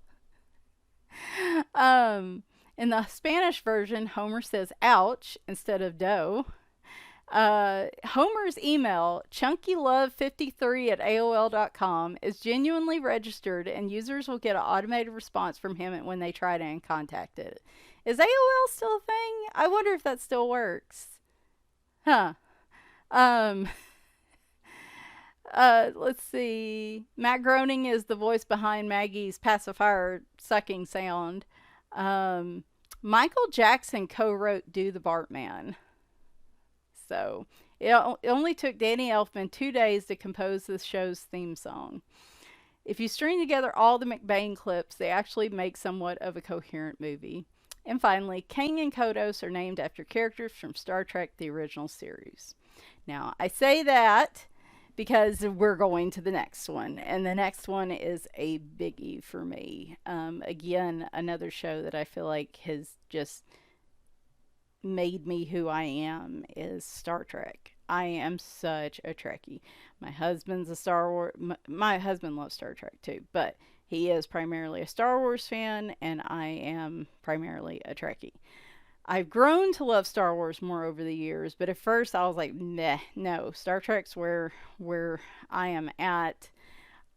In the Spanish version, Homer says ouch instead of dough. Homer's email, chunkylove53 at AOL.com, is genuinely registered, and users will get an automated response from him when they try to contact it. Is AOL still a thing? I wonder if that still works. Huh. Um, let's see. Matt Groening is the voice behind Maggie's pacifier sucking sound. Michael Jackson co-wrote Do the Bartman. So it only took Danny Elfman 2 days to compose this show's theme song. If you string together all the McBain clips, they actually make somewhat of a coherent movie. And finally, Kang and Kodos are named after characters from Star Trek, the original series. Now, I say that because we're going to the next one. And the next one is a biggie for me. Again, another show that I feel like has just made me who I am is Star Trek. I am such a Trekkie. My husband's a Star Wars. My husband loves Star Trek too, but he is primarily a Star Wars fan, and I am primarily a Trekkie. I've grown to love Star Wars more over the years, but at first I was like, nah, no, Star Trek's where I am at.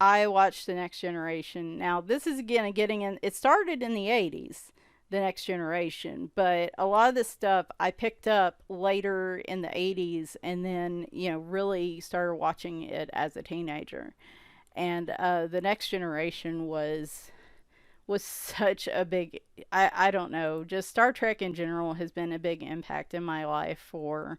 I watched The Next Generation. Now, this is again getting in, it started in the 80s. The Next Generation. But a lot of this stuff I picked up later in the 80s and then, really started watching it as a teenager. And The Next Generation was such a big, I don't know, just Star Trek in general has been a big impact in my life for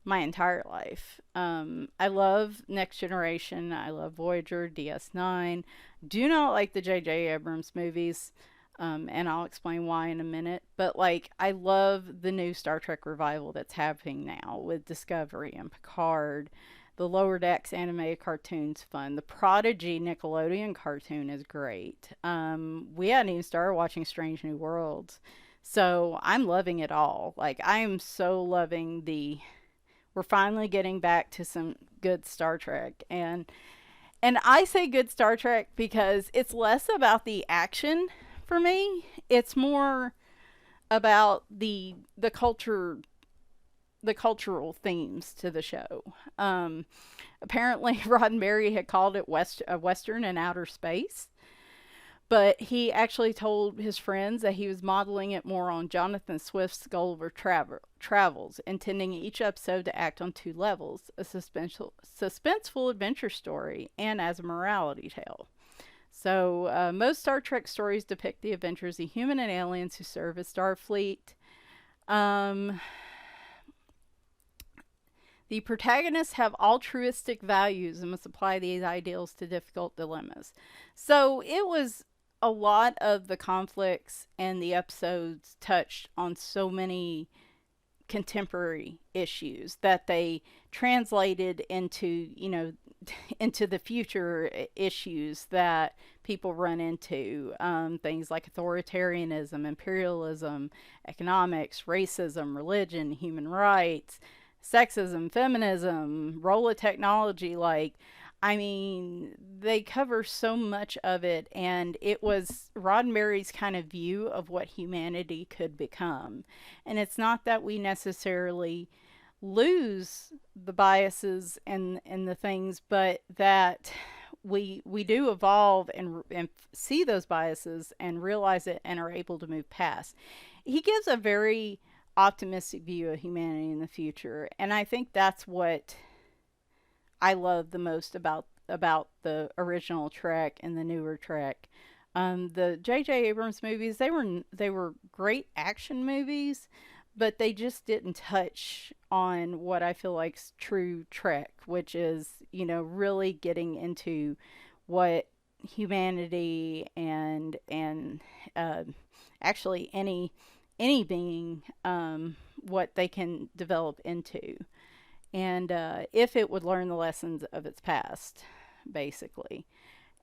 my entire life. I love Next Generation. I love Voyager, DS9. Do not like the J.J. Abrams movies, and I'll explain why in a minute. But like, I love the new Star Trek revival that's happening now with Discovery and Picard. The Lower Decks animated cartoon's fun. The Prodigy Nickelodeon cartoon is great. We hadn't even started watching Strange New Worlds. So I'm loving it all. Like, I am so loving the. We're finally getting back to some good Star Trek. And I say good Star Trek because it's less about the action for me. It's more about the culture, the cultural themes to the show. Apparently, Roddenberry had called it a Western in outer space, but he actually told his friends that he was modeling it more on Jonathan Swift's Gulliver Travels, intending each episode to act on two levels: a suspenseful adventure story and as a morality tale. So, most Star Trek stories depict the adventures of human and aliens who serve as Starfleet. Um, The protagonists have altruistic values and must apply these ideals to difficult dilemmas. So it was a lot of the conflicts and the episodes touched on so many contemporary issues that they translated into, into the future issues that people run into. Things like authoritarianism, imperialism, economics, racism, religion, human rights, sexism, feminism, role of technology. Like, I mean, they cover so much of it, and it was Roddenberry's kind of view of what humanity could become. And it's not that we necessarily lose the biases and the things, but that we do evolve and see those biases and realize it and are able to move past. He gives a very optimistic view of humanity in the future, and I think that's what I love the most about the original Trek and the newer Trek. The J.J. Abrams movies, they were great action movies, but they just didn't touch on what I feel like's true Trek, which is, really getting into what humanity and actually any being, what they can develop into, and if it would learn the lessons of its past, basically.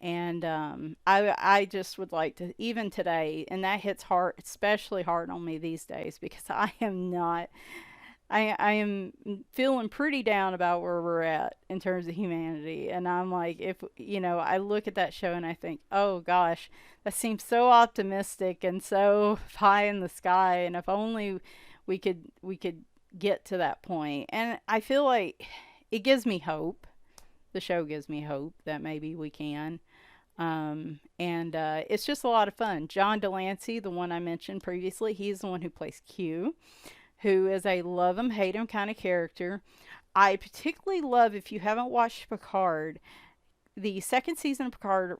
And I just would like to, even today, and that hits hard, especially hard on me these days, because I am not, I am feeling pretty down about where we're at in terms of humanity. And I'm like, if, I look at that show and I think, oh gosh, that seems so optimistic and so high in the sky. And if only we could get to that point. And I feel like it gives me hope. The show gives me hope that maybe we can. And it's just a lot of fun. John Delancey, the one I mentioned previously, he's the one who plays Q, who is a love him, hate him kind of character. I particularly love, if you haven't watched Picard, the second season of Picard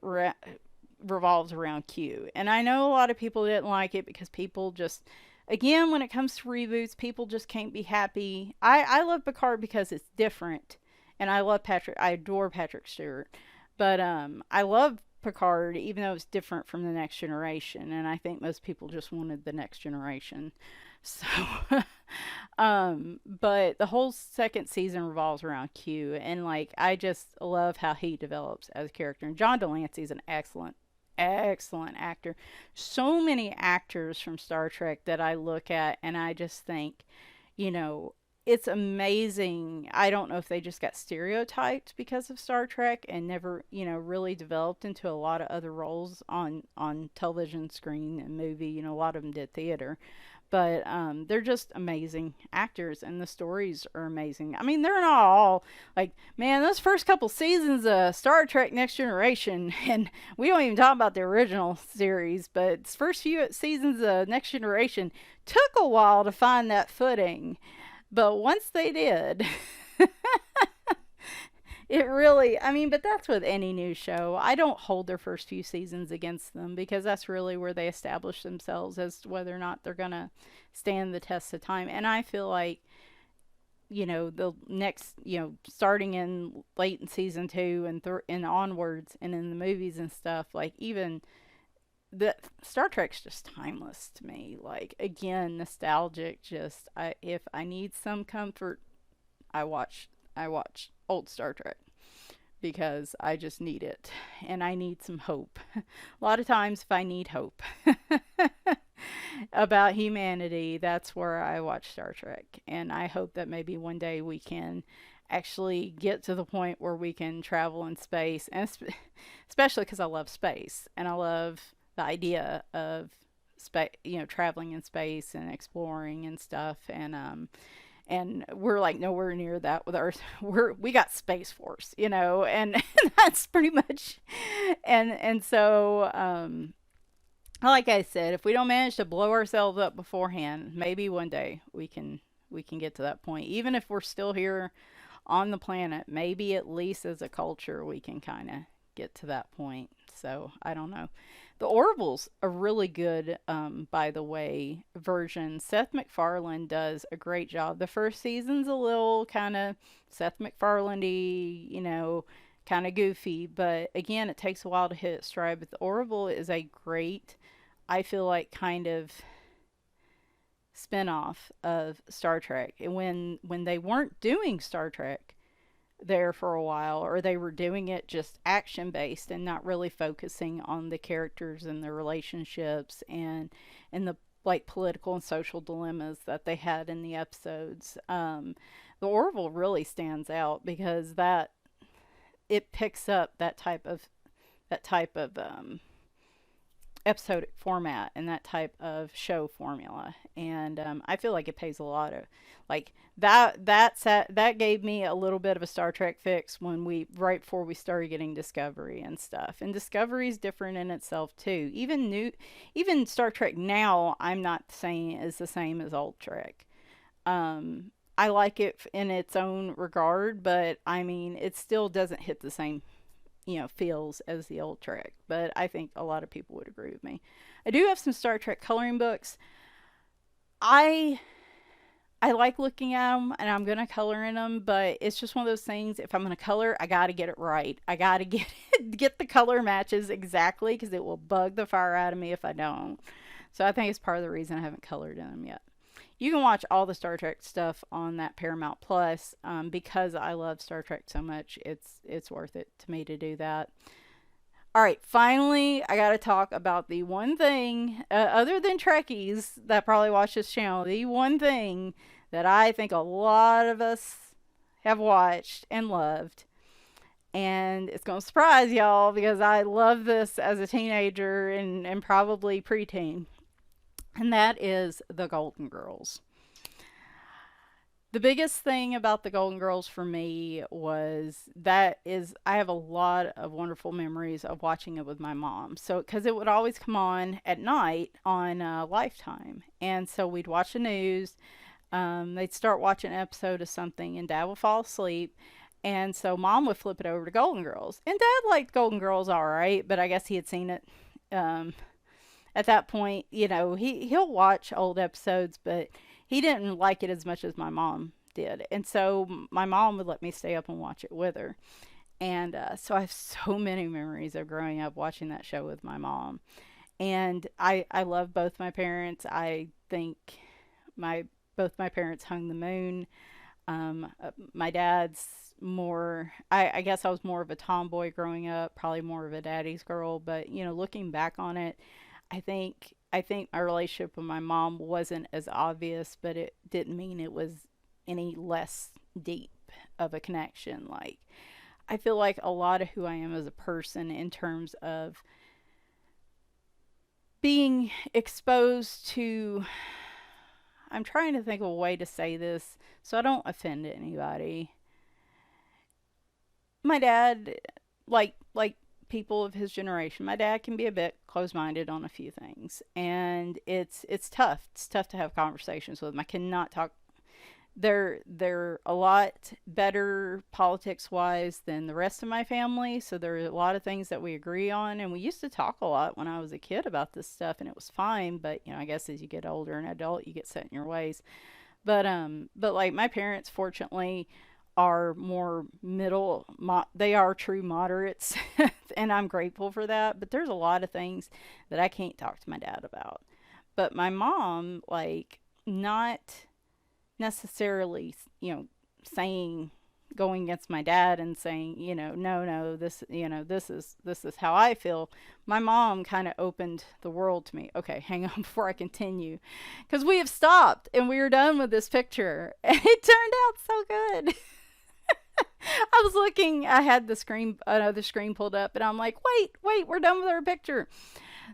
revolves around Q. And I know a lot of people didn't like it because people just, again, when it comes to reboots, people just can't be happy. I love Picard because it's different. And I adore Patrick Stewart. But I love Picard, even though it's different from the Next Generation. And I think most people just wanted the Next Generation. So, but the whole second season revolves around Q. And, like, I just love how he develops as a character. And John Delancey is an excellent actor. So many actors from Star Trek that I look at and I just think, it's amazing. I don't know if they just got stereotyped because of Star Trek and never, really developed into a lot of other roles on television, screen, and movie. A lot of them did theater. But they're just amazing actors, and the stories are amazing. I mean, they're not all like, man, those first couple seasons of Star Trek Next Generation, and we don't even talk about the original series, but first few seasons of Next Generation took a while to find that footing. But once they did, it really, I mean, but that's with any new show. I don't hold their first few seasons against them because that's really where they establish themselves as to whether or not they're going to stand the test of time. And I feel like, the next, starting in late in season two and onwards and in the movies and stuff, like even the Star Trek's just timeless to me. Like, again, nostalgic. Just, if I need some comfort, I watch old Star Trek because I just need it and I need some hope. A lot of times, if I need hope about humanity, that's where I watch Star Trek. And I hope that maybe one day we can actually get to the point where we can travel in space, and especially because I love space and I love the idea of space, traveling in space and exploring and stuff. And we're like nowhere near that with Earth. We got Space Force, and that's pretty much. And so, like I said, if we don't manage to blow ourselves up beforehand, maybe one day we can get to that point. Even if we're still here on the planet, maybe at least as a culture we can kind of get to that point. So I don't know. The Orville's a really good, by the way, version. Seth MacFarlane does a great job. The first season's a little kind of Seth MacFarlane-y, kind of goofy. But again, it takes a while to hit its stride. But the Orville is a great, I feel like, kind of spin-off of Star Trek. And when they weren't doing Star Trek there for a while, or they were doing it just action based and not really focusing on the characters and their relationships and the like political and social dilemmas that they had in the episodes. The Orville really stands out because that it picks up that type of episodic format and that type of show formula, and I feel like it pays a lot of like that gave me a little bit of a Star Trek fix when right before we started getting Discovery and stuff. And Discovery is different in itself too. Even Star Trek now, I'm not saying is the same as old Trek. I like it in its own regard, but I mean it still doesn't hit the same feels as the old Trek. But I think a lot of people would agree with me. I do have some Star Trek coloring books. I like looking at them and I'm going to color in them, but it's just one of those things. If I'm going to color, I got to get it right. I got to get the color matches exactly because it will bug the fire out of me if I don't. So I think it's part of the reason I haven't colored in them yet. You can watch all the Star Trek stuff on that Paramount Plus. Because I love Star Trek so much, it's worth it to me to do that. All right, finally, I got to talk about the one thing, other than Trekkies that probably watch this channel, the one thing that I think a lot of us have watched and loved. And it's going to surprise y'all because I loved this as a teenager and probably preteen. And that is the Golden Girls. The biggest thing about the Golden Girls for me I have a lot of wonderful memories of watching it with my mom. So, because it would always come on at night on Lifetime. And so we'd watch the news. They'd start watching an episode of something and Dad would fall asleep. And so Mom would flip it over to Golden Girls. And Dad liked Golden Girls all right, but I guess he had seen it at that point. He'll watch old episodes, but he didn't like it as much as my mom did. And so my mom would let me stay up and watch it with her. And so I have so many memories of growing up watching that show with my mom. And I love both my parents. I think both my parents hung the moon. My dad's more, I guess I was more of a tomboy growing up, probably more of a daddy's girl. But, looking back on it, I think my relationship with my mom wasn't as obvious, but it didn't mean it was any less deep of a connection. Like, I feel like a lot of who I am as a person in terms of being exposed to I'm trying to think of a way to say this so I don't offend anybody. My dad, like people of his generation, my dad can be a bit closed-minded on a few things, and it's tough. It's tough to have conversations with him. I cannot talk. They're a lot better politics wise than the rest of my family, so there are a lot of things that we agree on, and we used to talk a lot when I was a kid about this stuff, and it was fine. But I guess as you get older and adult, you get set in your ways. But like my parents, fortunately, are more they are true moderates, and I'm grateful for that. But there's a lot of things that I can't talk to my dad about. But my mom, like, not necessarily, saying, going against my dad and saying, no, no, this is how I feel. My mom kind of opened the world to me. Okay, hang on before I continue, because we have stopped and we are done with this picture, and it turned out so good. I was looking, I had another screen pulled up, and I'm like, wait, we're done with our picture.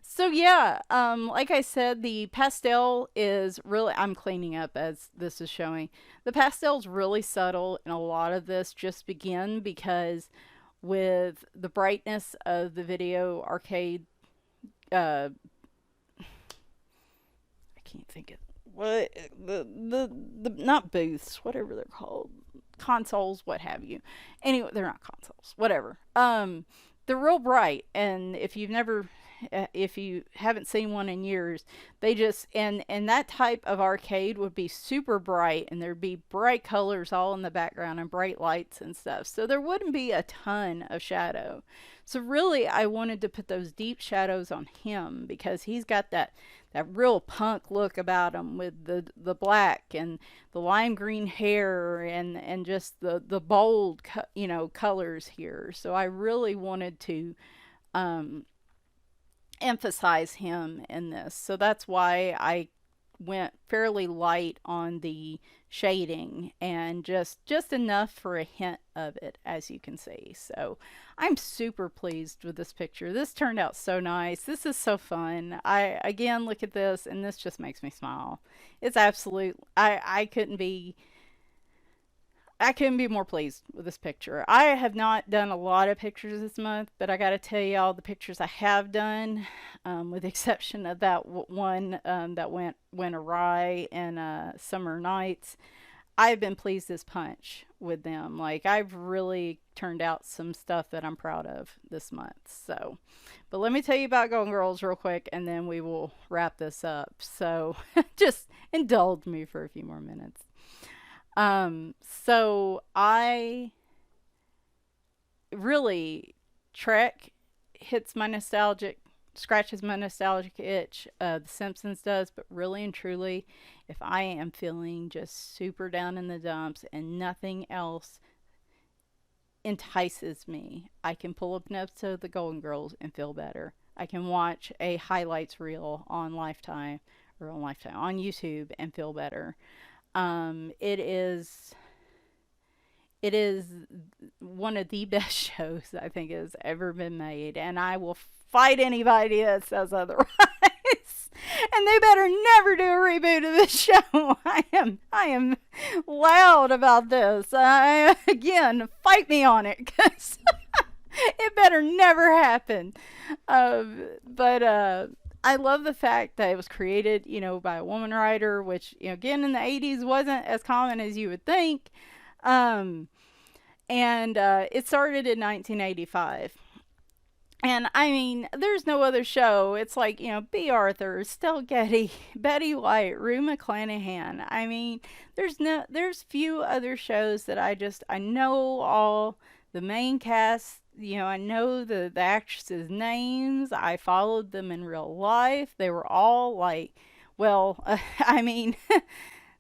So yeah, like I said, the pastel is really, I'm cleaning up as this is showing. The pastel is really subtle, and a lot of this just begin because with the brightness of the video arcade, I can't think of what the not booths, whatever they're called, consoles, what have you. Anyway, they're not consoles, whatever. They're real bright, and if you haven't seen one in years, they just, and that type of arcade would be super bright, and there'd be bright colors all in the background and bright lights and stuff, so there wouldn't be a ton of shadow. So really, I wanted to put those deep shadows on him because he's got that real punk look about him, with the black and the lime green hair, and just the bold colors here. So I really wanted to emphasize him in this. So that's why I went fairly light on the shading, and just enough for a hint of it, as you can see. So I'm super pleased with this picture. This turned out so nice. This is so fun. I again look at this, and this just makes me smile. It's absolute. I couldn't be more pleased with this picture. I have not done a lot of pictures this month, but I got to tell you, all the pictures I have done, with the exception of that one that went awry in Summer Nights, I've been pleased as punch with them. Like, I've really turned out some stuff that I'm proud of this month. So, but let me tell you about Golden Girls real quick, and then we will wrap this up. So just indulge me for a few more minutes. So I really, Trek scratches my nostalgic itch. The Simpsons does, but really and truly, if I am feeling just super down in the dumps and nothing else entices me, I can pull up an episode of The Golden Girls and feel better. I can watch a highlights reel on on YouTube and feel better. It is one of the best shows I think has ever been made, and I will fight anybody that says otherwise. And they better never do a reboot of this show. I am loud about this. Again, fight me on it, because it better never happen. But I love the fact that it was created, by a woman writer, which, again, in the 80s wasn't as common as you would think. And it started in 1985. And I mean, there's no other show. It's like, B. Arthur, Stell Getty, Betty White, Rue McClanahan. I mean, there's few other shows that I know all the main cast. I know the actresses' names. I followed them in real life. They were all like, well, I mean,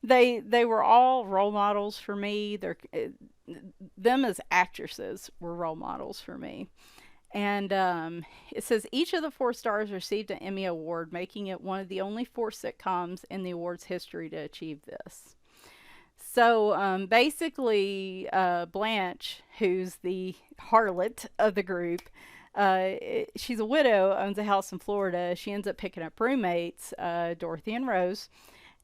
they were all role models for me. Them as actresses were role models for me. And it says each of the 4 stars received an Emmy Award, making it one of the only 4 sitcoms in the award's history to achieve this. So basically, Blanche, who's the harlot of the group, she's a widow, owns a house in Florida. She ends up picking up roommates, Dorothy and Rose.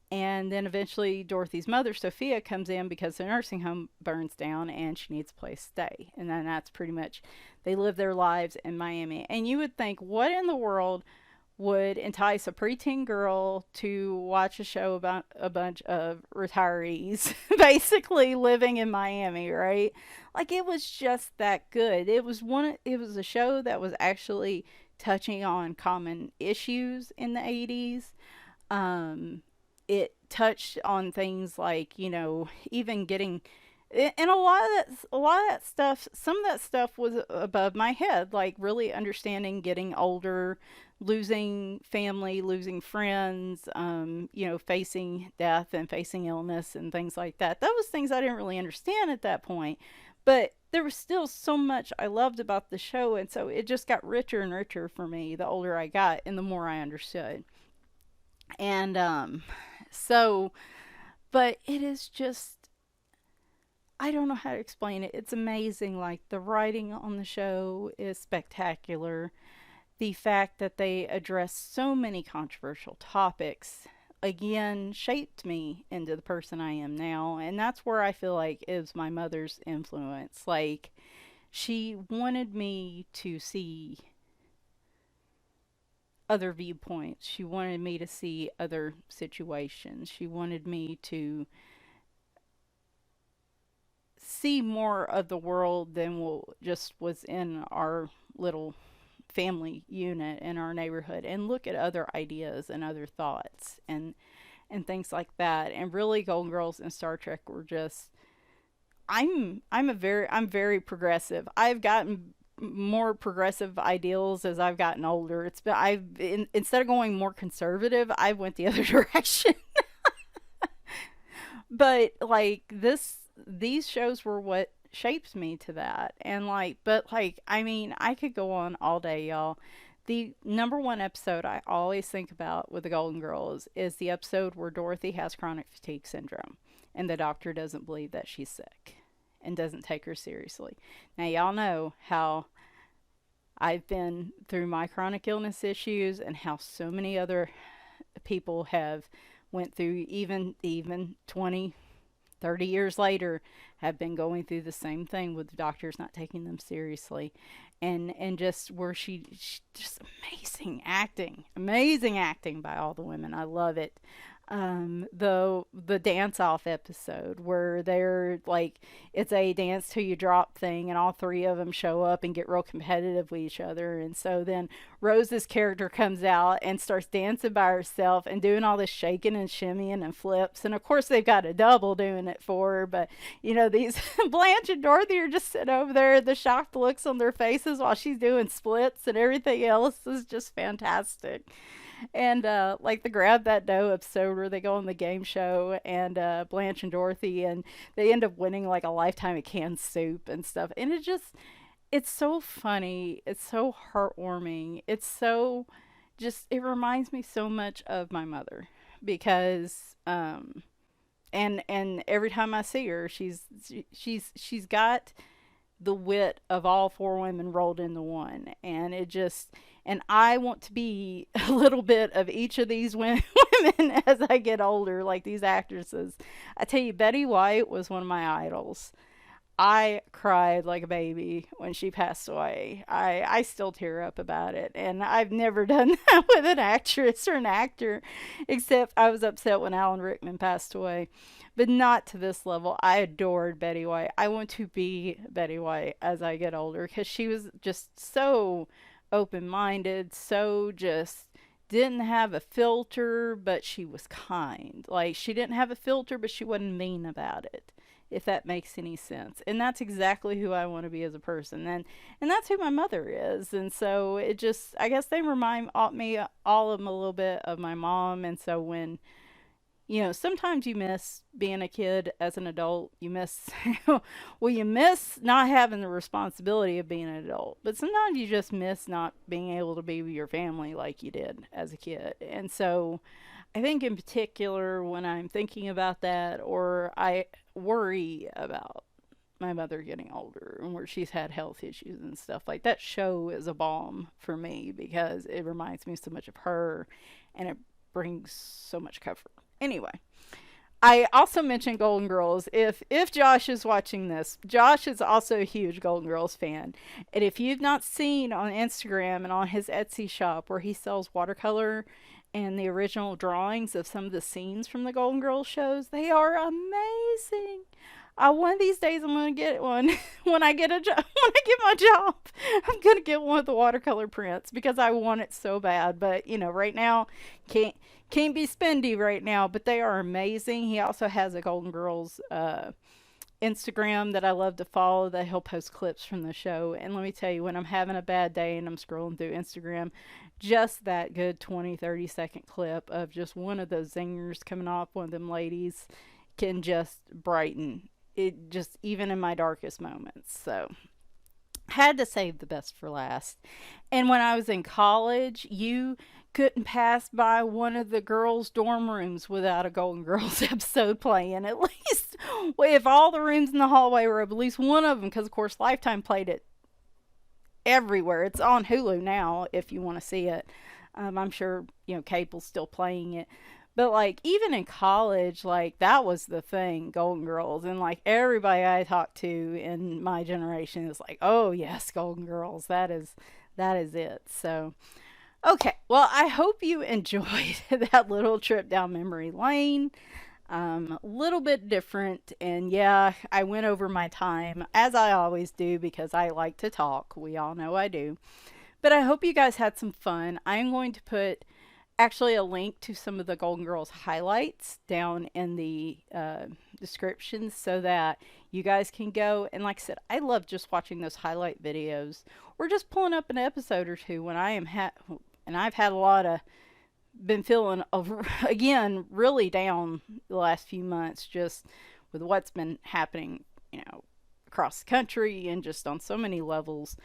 And then eventually Dorothy's mother, Sophia, comes in because the nursing home burns down and she needs a place to stay. And then that's pretty much, they live their lives in Miami. And you would think, what in the world would entice a preteen girl to watch a show about a bunch of retirees basically living in Miami, right? Like, it was just that good. It was a show that was actually touching on common issues in the 80s. Um it touched on things like, even getting, and a lot of that stuff, some of that stuff was above my head, like really understanding getting older, losing family, losing friends, facing death and facing illness and things like that. That was things I didn't really understand at that point, but there was still so much I loved about the show, and so it just got richer and richer for me the older I got and the more I understood. And so, but it is just, I don't know how to explain it. It's amazing. Like, the writing on the show is spectacular. The fact that they address so many controversial topics, again, shaped me into the person I am now. And that's where I feel like is my mother's influence. Like, she wanted me to see other viewpoints. She wanted me to see other situations. She wanted me to see more of the world than what just was in our little family unit in our neighborhood, and look at other ideas and other thoughts and things like that. And really, Golden Girls and Star Trek were just, I'm very progressive. I've gotten more progressive ideals as I've gotten older. Instead of going more conservative, I went the other direction. But like, these shows were what shaped me to that. And like, but like, I mean, I could go on all day, y'all. The number one episode I always think about with the Golden Girls is the episode where Dorothy has chronic fatigue syndrome and the doctor doesn't believe that she's sick and doesn't take her seriously. Now, y'all know how I've been through my chronic illness issues and how so many other people have went through, even 20, 30 years later, have been going through the same thing with the doctors not taking them seriously. And just where she just amazing acting by all the women. I love it. The dance off episode where they're like, it's a dance till you drop thing, and all three of them show up and get real competitive with each other. And so then Rose's character comes out and starts dancing by herself and doing all this shaking and shimmying and flips, and of course they've got a double doing it for her. But these Blanche and Dorothy are just sitting over there, the shocked looks on their faces while she's doing splits, and everything else is just fantastic. And like the Grab That Dough episode where they go on the game show, and Blanche and Dorothy, and they end up winning like a lifetime of canned soup and stuff. And it's so funny. It's so heartwarming. It's so just, it reminds me so much of my mother because, and every time I see her, she's got the wit of all four women rolled into one. And it just, and I want to be a little bit of each of these women as I get older, like these actresses. I tell you, Betty White was one of my idols. I cried like a baby when she passed away. I still tear up about it. And I've never done that with an actress or an actor, except I was upset when Alan Rickman passed away. But not to this level. I adored Betty White. I want to be Betty White as I get older because she was just so open minded, so just didn't have a filter, but she was kind. Like, she didn't have a filter, but she wasn't mean about it, if that makes any sense. And that's exactly who I want to be as a person. And that's who my mother is. And so it just, I guess they remind me, all of them, a little bit of my mom. And so when, sometimes you miss being a kid as an adult. You miss, well, you miss not having the responsibility of being an adult. But sometimes you just miss not being able to be with your family like you did as a kid. And so I think in particular, when I'm thinking about that, or I worry about my mother getting older and where she's had health issues and stuff, like, that show is a balm for me because it reminds me so much of her and it brings so much comfort. Anyway, I also mentioned Golden Girls. If Josh is watching this, Josh is also a huge Golden Girls fan. And if you've not seen on Instagram and on his Etsy shop where he sells watercolor and the original drawings of some of the scenes from the Golden Girls shows, they are amazing. One of these days I'm gonna get one when I get a job. When I get my job, I'm gonna get one of the watercolor prints because I want it so bad. But right now, can't be spendy right now. But they are amazing. He also has a Golden Girls Instagram that I love to follow. That he'll post clips from the show. And let me tell you, when I'm having a bad day and I'm scrolling through Instagram, just that good 20-30 second clip of just one of those zingers coming off one of them ladies can just brighten it, just even in my darkest moments. So had to save the best for last. And when I was in college, you couldn't pass by one of the girls' dorm rooms without a Golden Girls episode playing. At least, if all the rooms in the hallway were at least one of them, because of course Lifetime played it everywhere. It's on Hulu now if you want to see it. I'm sure Cable's still playing it. But like even in college, like that was the thing, Golden Girls, and like everybody I talked to in my generation is like, oh yes, Golden Girls, that is it. So okay, well I hope you enjoyed that little trip down memory lane. A little bit different, and yeah, I went over my time as I always do because I like to talk. We all know I do. But I hope you guys had some fun. I'm going to put actually a link to some of the Golden Girls highlights down in the description so that you guys can go. And like I said, I love just watching those highlight videos or just pulling up an episode or two when I am and I've had a lot of been feeling again really down the last few months just with what's been happening across the country and just on so many levels,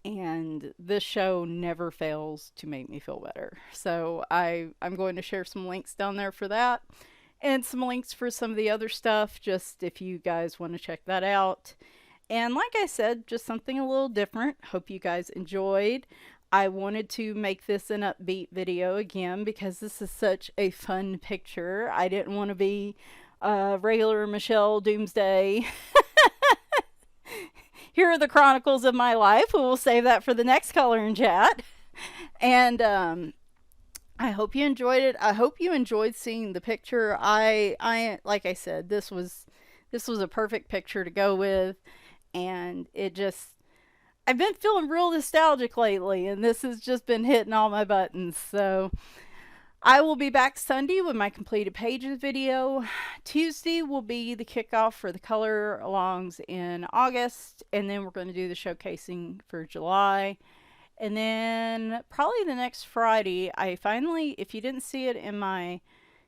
and this show never fails to make me feel better. So I'm going to share some links down there for that and some links for some of the other stuff just if you guys want to check that out. And like I said, just something a little different. Hope you guys enjoyed. I wanted to make this an upbeat video again because this is such a fun picture. I didn't want to be regular Michelle Doomsday. Here are the chronicles of my life. We will save that for the next color and chat. And I hope you enjoyed it. I hope you enjoyed seeing the picture. I like I said, this was a perfect picture to go with, and it just I've been feeling real nostalgic lately, and this has just been hitting all my buttons. So I will be back Sunday with my completed pages video. Tuesday will be the kickoff for the color alongs in August, and then we're going to do the showcasing for July. And then probably the next Friday, I finally, if you didn't see it in my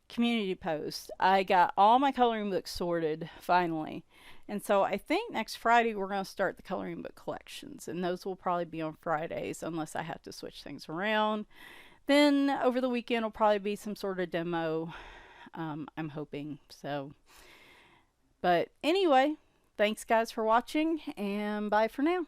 community post, I got all my coloring books sorted finally. And so I think next Friday we're going to start the coloring book collections, and those will probably be on Fridays unless I have to switch things around. Then over the weekend will probably be some sort of demo, I'm hoping. So, but anyway, thanks guys for watching, and bye for now.